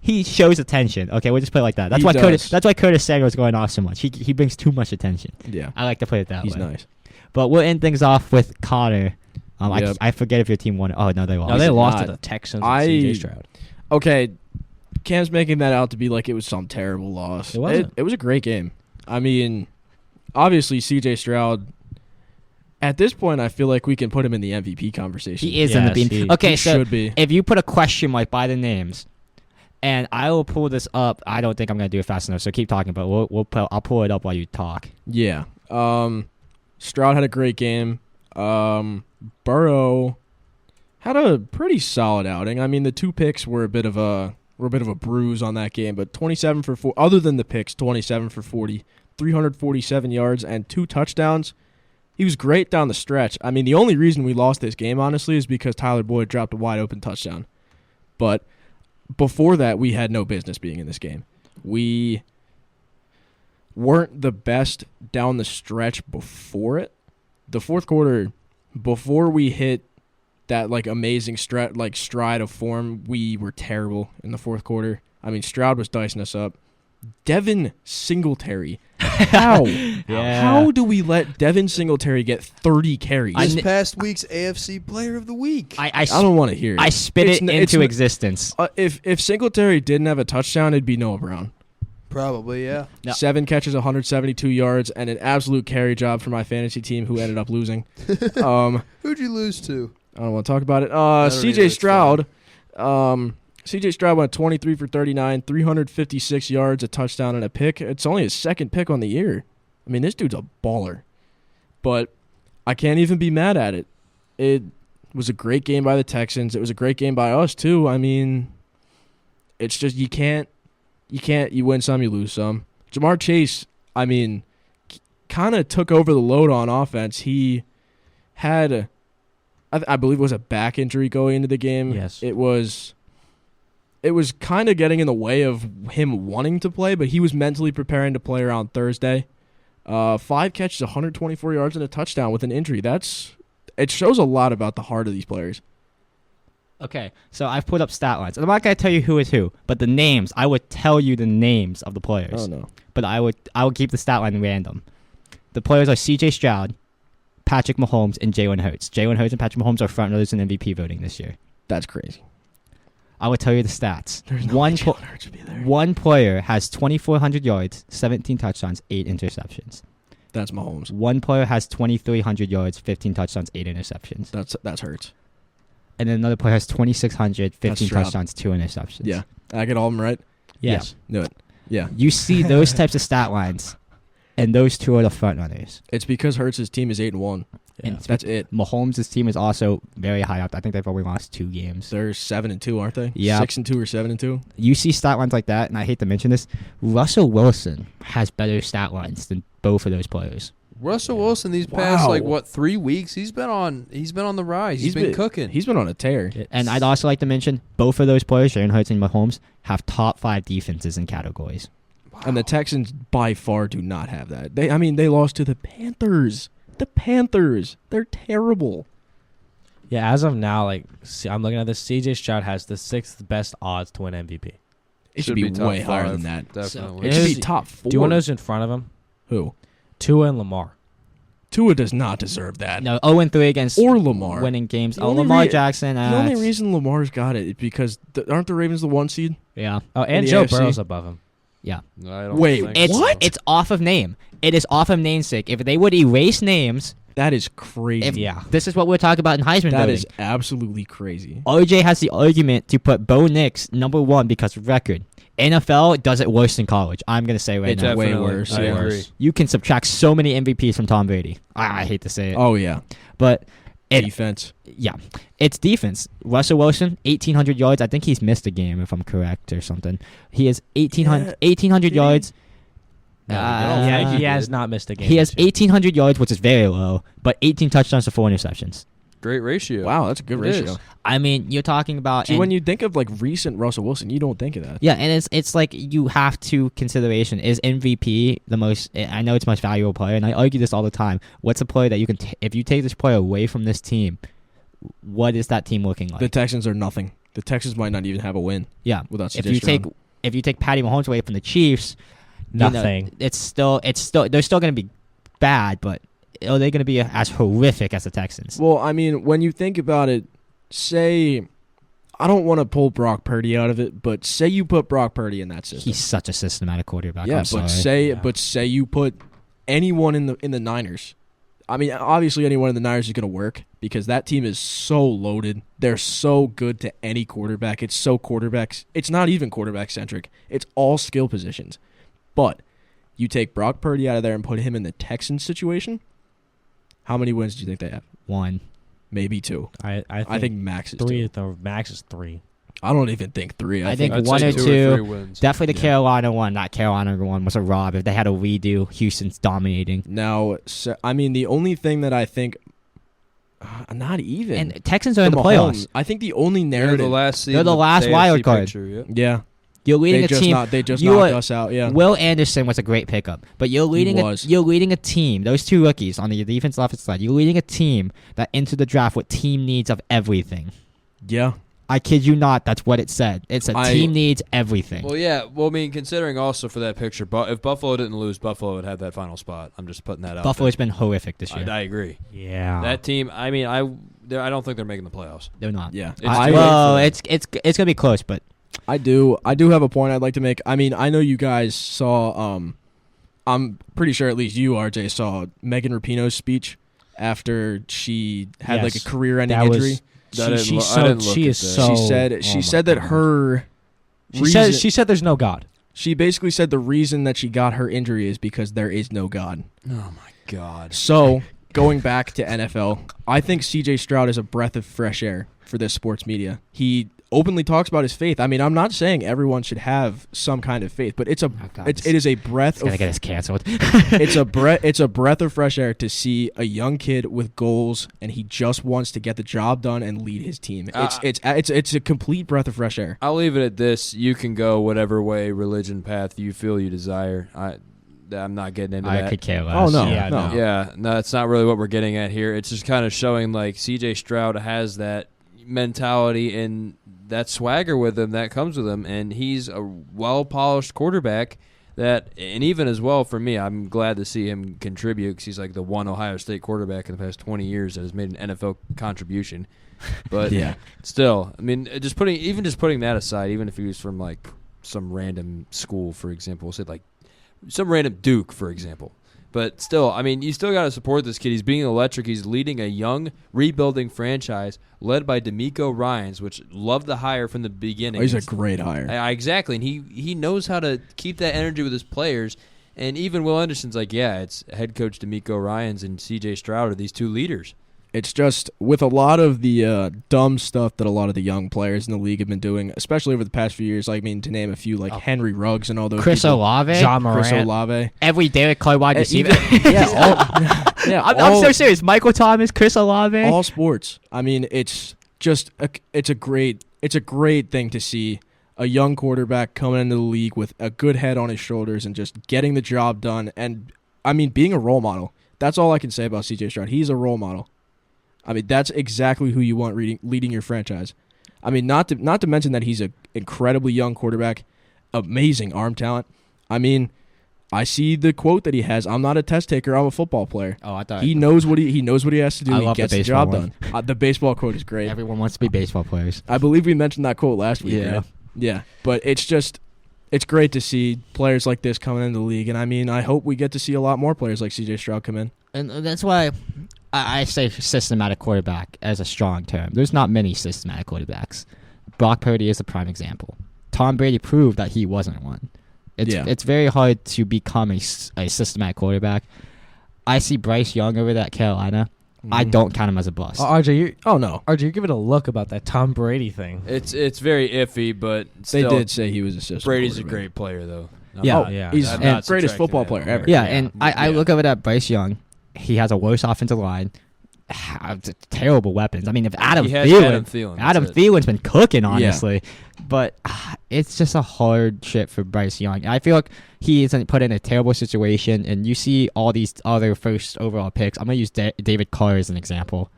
He shows attention. Okay, we'll just put it like that. That's why Curtis Samuel's going off so much. He brings too much attention. Yeah, I like to put it that way. He's nice. But we'll end things off with Conor. Yep. I forget if your team won. Oh no, they lost. No, they lost to the Texans. CJ Stroud. Okay, Cam's making that out to be like it was some terrible loss. It wasn't. It was a great game. I mean, obviously CJ Stroud At this point, I feel like we can put him in the MVP conversation. He is in the Yes, beam. he- Okay, He so should be. if you put a question mark by the names, and I will pull this up. I don't think I'm gonna do it fast enough, so keep talking. But I'll pull it up while you talk. Yeah. Stroud had a great game. Burrow had a pretty solid outing. I mean, the 2 picks were a bit of a bruise on that game, but 27 for 4. Other than the picks, 27 for 40, 347 yards and 2 touchdowns. He was great down the stretch. I mean, the only reason we lost this game, honestly, is because Tyler Boyd dropped a wide open touchdown. But before that, we had no business being in this game. We weren't the best down the stretch before it. The fourth quarter, before we hit that amazing stride of form, we were terrible in the fourth quarter. I mean, Stroud was dicing us up. Devin Singletary. How? Yeah. How do we let Devin Singletary get 30 carries? This past week's AFC Player of the Week. I I don't want to hear it. I spit It's it n- it's into n- existence. If Singletary didn't have a touchdown, it'd be Noah Brown. Probably, yeah. No. 7 catches, 172 yards, and an absolute carry job for my fantasy team who ended up losing. Who'd you lose to? I don't want to talk about it. don't either, CJ it's Stroud. CJ Stroud went 23 for 39, 356 yards, a touchdown, and a pick. It's only his second pick on the year. I mean, this dude's a baller. But I can't even be mad at it. It was a great game by the Texans. It was a great game by us, too. I mean, it's just you win some, you lose some. Jamar Chase, I mean, kind of took over the load on offense. He had, I believe it was a back injury going into the game. Yes. It was kind of getting in the way of him wanting to play, but he was mentally preparing to play around Thursday. 5 catches, 124 yards, and a touchdown with an injury. It shows a lot about the heart of these players. Okay, so I've put up stat lines. I'm not gonna tell you who is who, but the names. I would tell you the names of the players. Oh no. But I would keep the stat line random. The players are C.J. Stroud, Patrick Mahomes, and Jalen Hurts. Jalen Hurts and Patrick Mahomes are front runners in MVP voting this year. That's crazy. I would tell you the stats. There's no One way po- Jalen Hurts would be there. One player has 2,400 yards, 17 touchdowns, 8 interceptions. That's Mahomes. One player has 2,300 yards, 15 touchdowns, 8 interceptions. That's Hurts. And then another player has 2,600, 15 Stroud. touchdowns, 2 interceptions. Yeah. I get all of them right? Yes. Knew it. Yeah. You see those types of stat lines, and those two are the front runners. It's because Hurts' team is 8-1. And That's it. Mahomes' team is also very high up. I think they've only lost 2 games. They're 7-2, aren't they? Yeah. 6-2 or 7-2. You see stat lines like that, and I hate to mention this, Russell Wilson has better stat lines than both of those players. Russell Wilson these past Wow. 3 weeks, he's been on the rise. He's been cooking. He's been on a tear. And I'd also like to mention both of those players, Jalen Hurts and Mahomes, have top 5 defenses in categories. And the Texans by far do not have that. They lost to the Panthers. The Panthers. They're terrible. Yeah, as of now, I'm looking at this. CJ Stroud has the 6th best odds to win MVP. It should be top way higher 5, than that. Definitely. It should be top 4. Do you want to know who's in front of him? Who? Tua and Lamar. Tua does not deserve that. No, 0-3 against Or Lamar. winning games. The Oh, only Lamar Jackson. The only reason Lamar's got it is because aren't the Ravens the 1 seed? Yeah. Oh, and the Joe AFC? Burrow's above him. Yeah. I don't Wait, think It's so. What? It's off of name. It is off of namesake. If they would erase names, That is crazy. Yeah. this is what we're talking about in Heisman That voting. is absolutely crazy. OJ has the argument to put Bo Nix number 1 because of record. NFL does it worse than college. I'm going to say right It now. way definitely- worse, I yeah. agree. You can subtract so many MVPs from Tom Brady. I hate to say it. Oh, yeah. But Defense. yeah, it's defense. Russell Wilson, 1,800 yards. I think he's missed a game if I'm correct or something. He has 1,800 yards. Yeah, he has not missed a game. He has this year. 1,800 yards, which is very low, but 18 touchdowns to 4 interceptions. Great ratio. Wow, that's a good It ratio. is. I mean, you're talking about... See, and- when you think of recent Russell Wilson, you don't think of that. yeah, and it's like you have to consideration, is MVP the most... I know it's most valuable player, and I argue this all the time. What's a player that you can... if you take this player away from this team, what is that team looking like? The Texans are nothing. The Texans might not even have a win yeah. without If CJ you Stroud. take Patty Mahomes away from the Chiefs... you know, Nothing. it's still they're still going to be bad, but are they going to be as horrific as the Texans? Well, I mean, when you think about it, say, I don't want to pull Brock Purdy out of it, but say you put Brock Purdy in that system. He's such a systematic quarterback. yeah, I'm sorry. but say you put anyone in the Niners, I mean, obviously anyone in the Niners is going to work because that team is so loaded. They're so good to any quarterback. It's so quarterbacks. It's not even quarterback centric. It's all skill positions. But you take Brock Purdy out of there and put him in the Texans situation, how many wins do you think they have? 1. Maybe 2. I think max is 3. 2. The max is 3. I don't even think 3. I think I'd 1 say or 2 2. 3 wins. Definitely the Yeah. Carolina one. That Carolina one was a rob. If they had a redo, Houston's dominating. Now, I mean, the only thing that I think, not even. And Texans are in the Mahomes, playoffs. I think the only They're narrative. the last seed They're the in last AFC wild card. picture, yeah. Yeah, You're leading a team. They just you knocked are- us out. Yeah, Will Anderson was a great pickup, but you're leading. You're leading a team. Those 2 rookies on the defense offensive side. You're leading a team that entered the draft with team needs of everything. yeah. I kid you not. That's what it said. It's a team needs everything. Well, yeah. Well, I mean, considering also for that picture, if Buffalo didn't lose, Buffalo would have that final spot. I'm just putting that out. Buffalo's been horrific this year. I agree. Yeah. That team. I mean, I don't think they're making the playoffs. They're not. Yeah. It's too late Well, for them. it's gonna be close, but I do have a point I'd like to make. I mean, I know you guys saw. I'm pretty sure at least you, RJ, saw Megan Rapinoe's speech after she had like a Yes. career-ending That was- injury. I didn't She look at is that. so. She said that her. She said there's no God. She basically said the reason that she got her injury is because there is no God. Oh my God. So, going back to NFL, I think CJ Stroud is a breath of fresh air for this sports media. He openly talks about his faith. I mean, I'm not saying everyone should have some kind of faith, but it is a breath it's gonna of get us canceled. it's a breath of fresh air to see a young kid with goals and he just wants to get the job done and lead his team. It's a complete breath of fresh air. I'll leave it at this. You can go whatever way, religion path you feel you desire. I'm not getting into I that. could care less. Oh, no. Yeah, no. Yeah, no, that's not really what we're getting at here. It's just kind of showing like CJ Stroud has that mentality and that swagger with him that comes with him, and he's a well-polished quarterback that, and even as well for me, I'm glad to see him contribute because he's like the one Ohio State quarterback in the past 20 years that has made an NFL contribution. But Yeah. still, I mean, just putting that aside, even if he was from like some random school, for example, say like some random Duke, for example. But still, I mean, you still got to support this kid. He's being electric. He's leading a young, rebuilding franchise led by D'Amico Ryans, which loved the hire from the beginning. Oh, he's a great hire. Exactly, and he knows how to keep that energy with his players. And even Will Anderson's like, yeah, it's head coach D'Amico Ryans and C.J. Stroud are these 2 leaders. It's just with a lot of the dumb stuff that a lot of the young players in the league have been doing, especially over the past few years. Like, I mean, to name a few, like Henry Ruggs and all those. Chris people. Olave, John Chris Morant. Olave. every Derek Carr wide receiver. I'm so serious. Michael Thomas, Chris Olave. All sports. I mean, it's just it's a great thing to see a young quarterback coming into the league with a good head on his shoulders and just getting the job done. And I mean, being a role model. That's all I can say about CJ Stroud. He's a role model. I mean, that's exactly who you want leading your franchise. I mean, not to mention that he's an incredibly young quarterback, amazing arm talent. I mean, I see the quote that he has. I'm not a test taker. I'm a football player. Oh, I thought He knows what he has to do. I He love the gets the baseball job one. done. The baseball quote is great. everyone wants to be baseball players. I believe we mentioned that quote last week. Yeah. Right? Yeah. But it's great to see players like this coming into the league, and I mean, I hope we get to see a lot more players like CJ Stroud come in. And that's why I say systematic quarterback as a strong term. There's not many systematic quarterbacks. Brock Purdy is a prime example. Tom Brady proved that he wasn't one. It's very hard to become a systematic quarterback. I see Bryce Young over that Carolina. I don't count him as a bust. RJ, no. you're giving a look about that Tom Brady thing. It's very iffy, but They still, did say he was a system Brady's a quarterback. great player, though. Yeah. Yeah. He's I'm the not greatest subtracting football that player away. ever. Yeah, and I Yeah. look over at Bryce Young. He has a worse offensive line. Terrible weapons. I mean, if Adam He has Adam Thielen, Thielen, Adam that's it. Thielen's been cooking, honestly. But it's just a hard shit for Bryce Young. I feel like he isn't put in a terrible situation, and you see all these other first overall picks. I'm going to use David Carr as an example.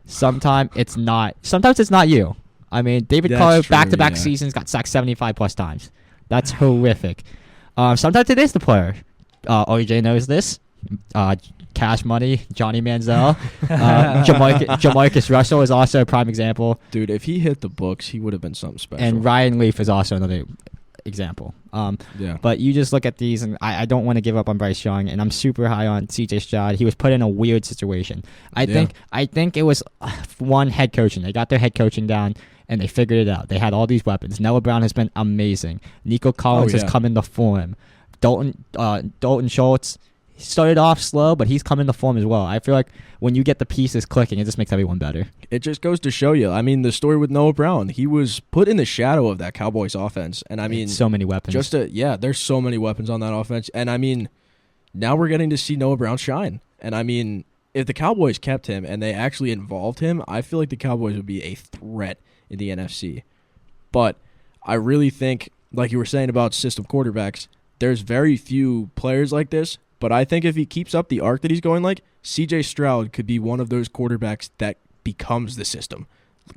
Sometimes it's not you. I mean, David That's Carr, true, back-to-back yeah. seasons, got sacked 75-plus times. That's horrific. Sometimes it is the player. OJ knows this. Cash Money, Johnny Manziel. Jamarcus Russell is also a prime example. Dude, if he hit the books, he would have been something special. And Ryan Leaf is also another example. Yeah. But you just look at these, and I don't want to give up on Bryce Young, and I'm super high on C.J. Stroud. He was put in a weird situation. I think it was one head coaching. They got their head coaching down, and they figured it out. They had all these weapons. Noah Brown has been amazing. Nico Collins has come into form. Dalton Schultz, he started off slow, but he's come into form as well. I feel like when you get the pieces clicking, it just makes everyone better. It just goes to show you. I mean, the story with Noah Brown, he was put in the shadow of that Cowboys offense. And I mean, so many weapons. There's so many weapons on that offense. And I mean, now we're getting to see Noah Brown shine. And I mean, if the Cowboys kept him and they actually involved him, I feel like the Cowboys would be a threat in the NFC. But I really think, like you were saying about system quarterbacks, there's very few players like this. But I think if he keeps up the arc that he's going like, C.J. Stroud could be one of those quarterbacks that becomes the system.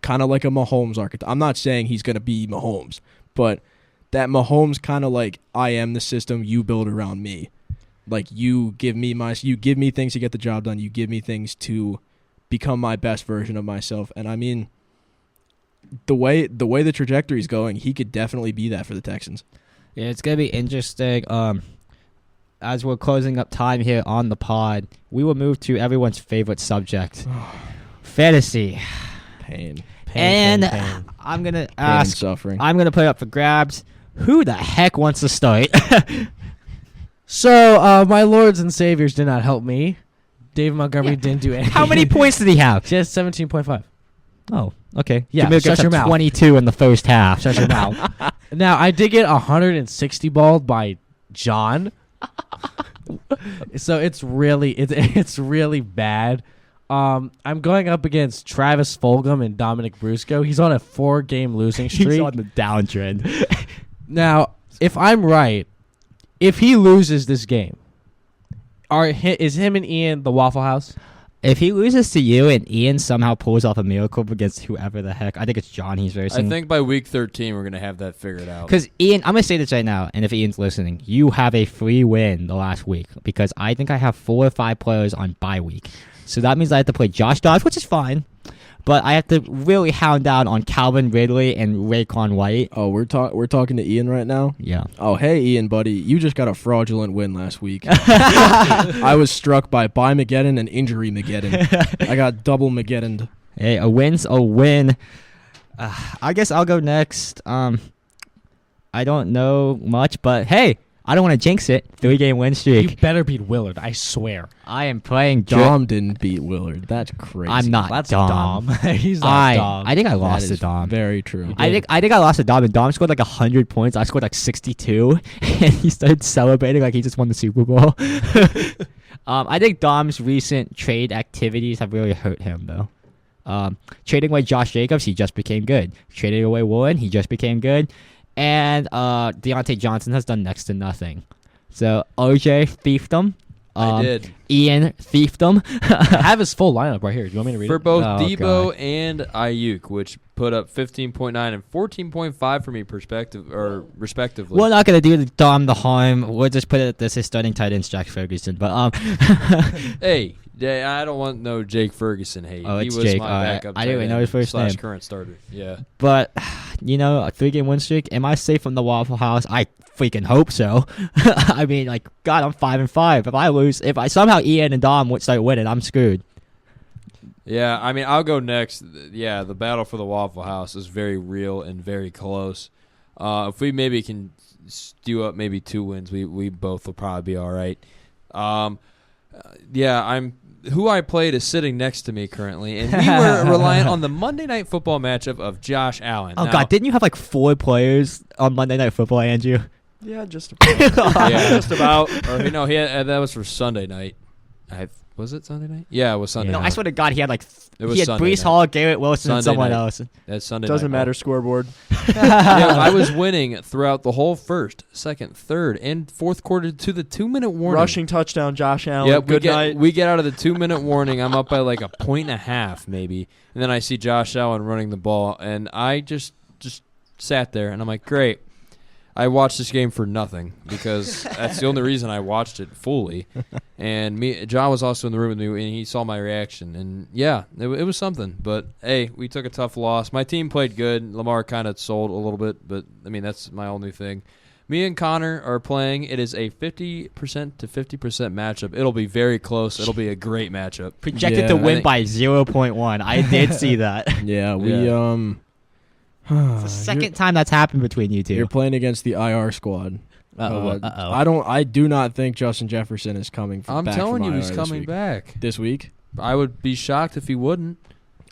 Kind of like a Mahomes archetype. I'm not saying he's going to be Mahomes, but that Mahomes kind of like, I am the system, you build around me. Like you give me things to get the job done. You give me things to become my best version of myself. And I mean, the way the trajectory is going, he could definitely be that for the Texans. Yeah, it's going to be interesting. As we're closing up time here on the pod, we will move to everyone's favorite subject, fantasy. Pain. And pain. I'm going to Pain and ask, suffering. I'm going to put it up for grabs. Who the heck wants to start? So, my lords and saviors did not help me. David Montgomery didn't do anything. How many points did he have? Just 17.5. Oh, okay. Yeah, Jamil shut gets your up mouth. 22 in the first half. Shut your mouth. Now, I did get 160 balled by John. So it's really bad. I'm going up against Travis Fulgham and Dominic Brusco. He's on a 4-game losing streak. He's on the downtrend. Now, if I'm right, if he loses this game, is him and Ian the Waffle House? If he loses to you and Ian somehow pulls off a miracle against whoever the heck, I think it's John he's facing. I think by week 13 we're going to have that figured out. Because Ian, I'm going to say this right now, and if Ian's listening, you have a free win the last week because I think I have 4 or 5 players on bye week. So that means I have to play Josh Dobbs, which is fine, but I have to really hound down on Calvin Ridley and Raekwon White. Oh, we're talking to Ian right now? Yeah. Oh, hey, Ian, buddy. You just got a fraudulent win last week. I was struck by Mageddon and Injury Mageddon. I got double Mageddon. Hey, a win's a win. I guess I'll go next. I don't know much, but hey, I don't want to jinx it. 3-game win You streak. better beat Willard, I swear. I am playing Dom didn't beat Willard. That's crazy. I'm not That's Dom. He's not Dom. I think I That lost to is Dom. Very true. I think I lost to Dom, and Dom scored like 100 points. I scored like 62, and he started celebrating like he just won the Super Bowl. I think Dom's recent trade activities have really hurt him, though. Trading away Josh Jacobs, he just became good. Trading away Warren, he just became good. And Deontay Johnson has done next to nothing. So OJ thiefed him. I did. Ian thiefed him. I have his full lineup right here. Do you want me to read For it? both Oh, Debo God. and Ayuk, which put up 15.9 and 14.5 for me respectively. We're not gonna do Dom the harm. We'll just put it at this: his starting tight end's Jack Ferguson. But Hey, I don't want no Jake Ferguson hate. Oh, he it's was Jake. my backup I didn't tight even know end his first slash name. current starter. Yeah. But a 3-game win streak. Am I safe from the Waffle House? I freaking hope so. I mean, like, God, I'm 5-5. If I lose, if I somehow Ian and Dom would start winning, I'm screwed. Yeah, I mean, I'll go next. Yeah, the battle for the Waffle House is very real and very close. If we maybe can stew up maybe 2 wins, we both will probably be all right. Yeah, who I played is sitting next to me currently, and we were reliant on the Monday Night Football matchup of Josh Allen. Oh, Now, God, didn't you have like 4 players on Monday Night Football, Andrew? Yeah, just about. Yeah. Just about. Or, no, that was for Sunday night. Was it Sunday night? Yeah, it was Sunday No, night. I swear to God, he had like It was he had Sunday Brees night. Hall, Garrett Wilson, and Sunday someone night. else. That's Sunday Doesn't night. matter, scoreboard. Yeah, I was winning throughout the whole first, second, third, and fourth quarter to the 2-minute warning. Rushing touchdown, Josh Allen. Yep, Good night. we get out of the 2-minute warning. I'm up by like 1.5 points maybe, and then I see Josh Allen running the ball, and I just sat there, and I'm like, great. I watched this game for nothing because that's the only reason I watched it fully. And John was also in the room with me, and he saw my reaction. And, yeah, it was something. But, hey, we took a tough loss. My team played good. Lamar kind of sold a little bit, but, I mean, that's my only thing. Me and Conor are playing. It is a 50% to 50% matchup. It'll be very close. It'll be a great matchup. Projected to win by 0.1. I did see that. Yeah, we It's the second time that's happened between you two. You're playing against the IR squad. Uh-oh. I do not think Justin Jefferson is coming. I'm back telling from you, IR he's coming back. this week. I would be shocked if he wouldn't.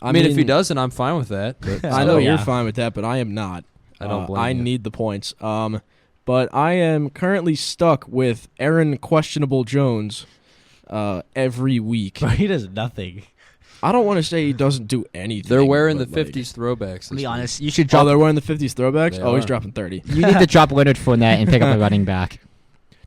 I mean, if he doesn't, I'm fine with that. But I know still, you're fine with that, but I am not. I don't blame I you. need the points. But I am currently stuck with Aaron Questionable Jones every week. But he does nothing. I don't want to say he doesn't do anything. They're wearing the but, 50s throwbacks. To be this honest, you should Oh, drop. they're wearing the 50s throwbacks? They Oh, he's are. dropping 30. You need to drop Leonard Fournette and pick up a running back.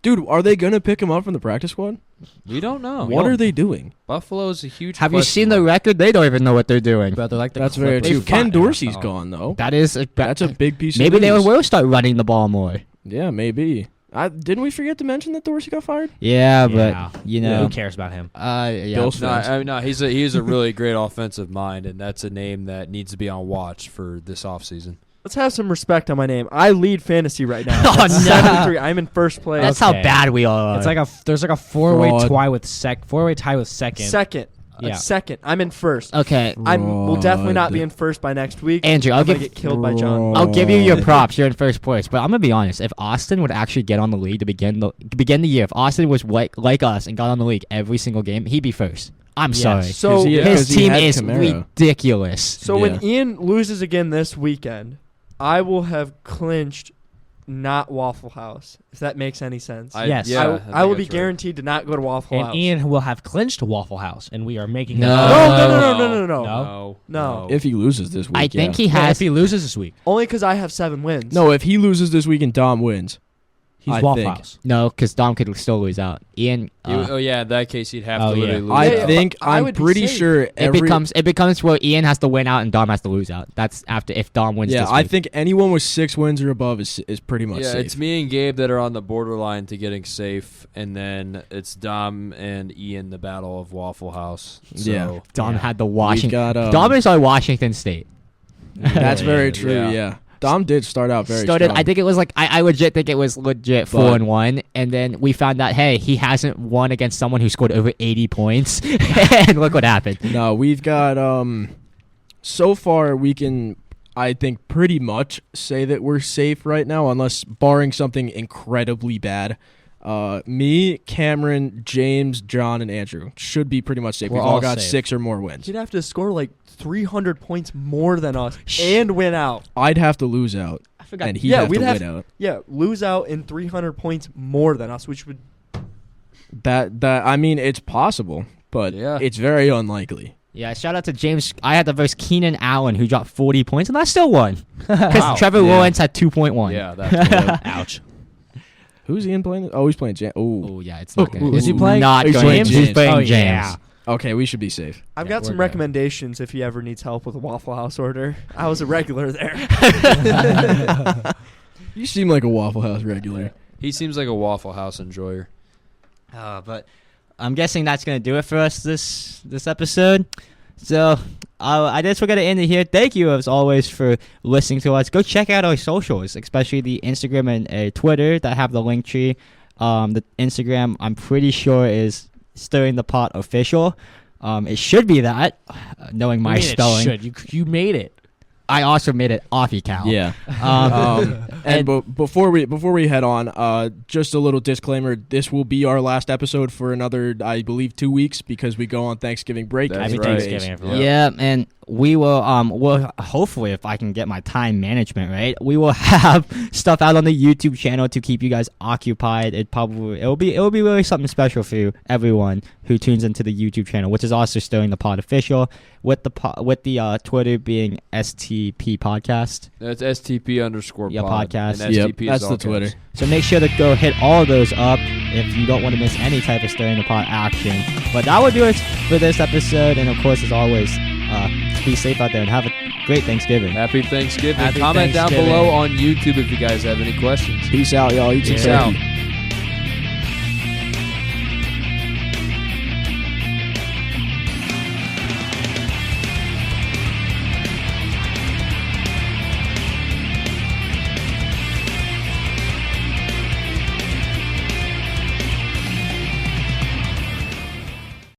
Dude, are they going to pick him up from the practice squad? week. We don't know. What are they doing? Buffalo's a huge. Have you question seen the mark. record? They don't even know what they're doing. But they're like the That's very Clippers true. of Ken the Dorsey's NFL. gone, though. That is That's a big piece maybe of they news. will start running the ball more. Yeah, maybe. Didn't we forget to mention that Dorsey got fired? Yeah, Yeah. but you know, Who cares about him? yeah. Bills No, fans. no, he is a really great offensive mind, and that's a name that needs to be on watch for this offseason. Let's have some respect on my name. I lead fantasy right now. Oh, That's no. 7-3. I'm in first place. That's how Okay. bad we all are. It's like there's like a four-way Fraud. tie with second. second. Yeah. Second. I'm in first. okay. I will definitely not be Fraud. in first by next week. Andrew, I'll I'm gonna give- get killed by John. I'll give you your props. You're in first place, but I'm gonna be honest. If Austin would actually get on the league to begin the year, if Austin was like us and got on the league every single game, he'd be first. I'm Yes. sorry. So 'Cause he- His 'cause he team had is Kamara. ridiculous. So Yeah. when Ian loses again this weekend, I will have clinched not Waffle House, if that makes any sense. Yes. Yeah, I will be think that's right. guaranteed to not go to Waffle And House. Ian will have clinched Waffle House, and we are making No. No. No. No. If he loses this week, I think yeah. he Yeah, has. if he loses this week, Only because I have 7 wins. No, if he loses this week and Dom wins. he's I Waffle think. House. No, because Dom could still lose out. Ian. Oh yeah, in that case he'd have Oh, to yeah. literally lose. I Yeah, think but I I'm would be pretty safe. sure it becomes where Ian has to win out and Dom has to lose out. That's after if Dom wins. Yeah, this I week. think anyone with 6 wins or above is pretty much Yeah, safe. it's me and Gabe that are on the borderline to getting safe, and then it's Dom and Ian, the battle of Waffle House. So, Yeah. Dom Yeah. had the We've Washington. got, Dom is on Washington State. That's very true. Yeah. Yeah. Dom did start out very Started. strong. I think it was like I legit think it was legit But- 4-1, and then we found out hey he hasn't won against someone who scored over 80 points, and look what happened. No, we've got so far we can I think pretty much say that we're safe right now unless barring something incredibly bad. Me, Cameron, James, John, and Andrew should be pretty much safe. We're We've all all got safe. 6 or more wins. You'd have to score like 300 points more than us and win out. I'd have to lose out, I forgot. and he'd Yeah, have we'd to have- win out. Yeah, lose out in 300 points more than us, which would. That I mean, it's possible, but Yeah. it's very unlikely. Yeah, shout out to James. I had to verse Keenan Allen who dropped 40 points, and I still won because Wow. Trevor Yeah. Lawrence had 2.1. yeah, that's Ouch. Who's Ian playing? Oh, he's playing James. Oh, Oh yeah, it's not good. Is he playing? Not He's going. playing He's James. playing Oh, James. yeah. okay, we should be safe. I've Yeah, got some we're good. recommendations if he ever needs help with a Waffle House order. I was a regular there. You seem like a Waffle House regular. he seems like a Waffle House enjoyer. But I'm guessing that's gonna do it for us this episode. So I guess we're gonna end it here. Thank you as always for listening to us. Go check out our socials, especially the Instagram and Twitter that have the link tree. The Instagram I'm pretty sure is Stirring the Pot Official. It should be that, knowing my spelling. You made it. I also made it offy cow. Yeah. And Before we head on, just a little disclaimer: this will be our last episode for another, I believe, 2 weeks because we go on Thanksgiving break. That's Happy right. Thanksgiving, everyone. Yeah, and we will well hopefully if I can get my time management right, we will have stuff out on the YouTube channel to keep you guys occupied. It'll be really something special for everyone who tunes into the YouTube channel, which is also Stirring the Pod Official, with the Twitter being STP Podcast. That's STP_pod. Yeah, podcast. And Yep, STP is that's all the caps. Twitter. So make sure to go hit all of those up if you don't want to miss any type of Stirring the Pot action. But that will do it for this episode, and of course, as always, be safe out there and have a Great Thanksgiving. Happy Thanksgiving. Happy Comment down Thanksgiving. below on YouTube if you guys have any questions. Peace out, y'all. You too. Peace out.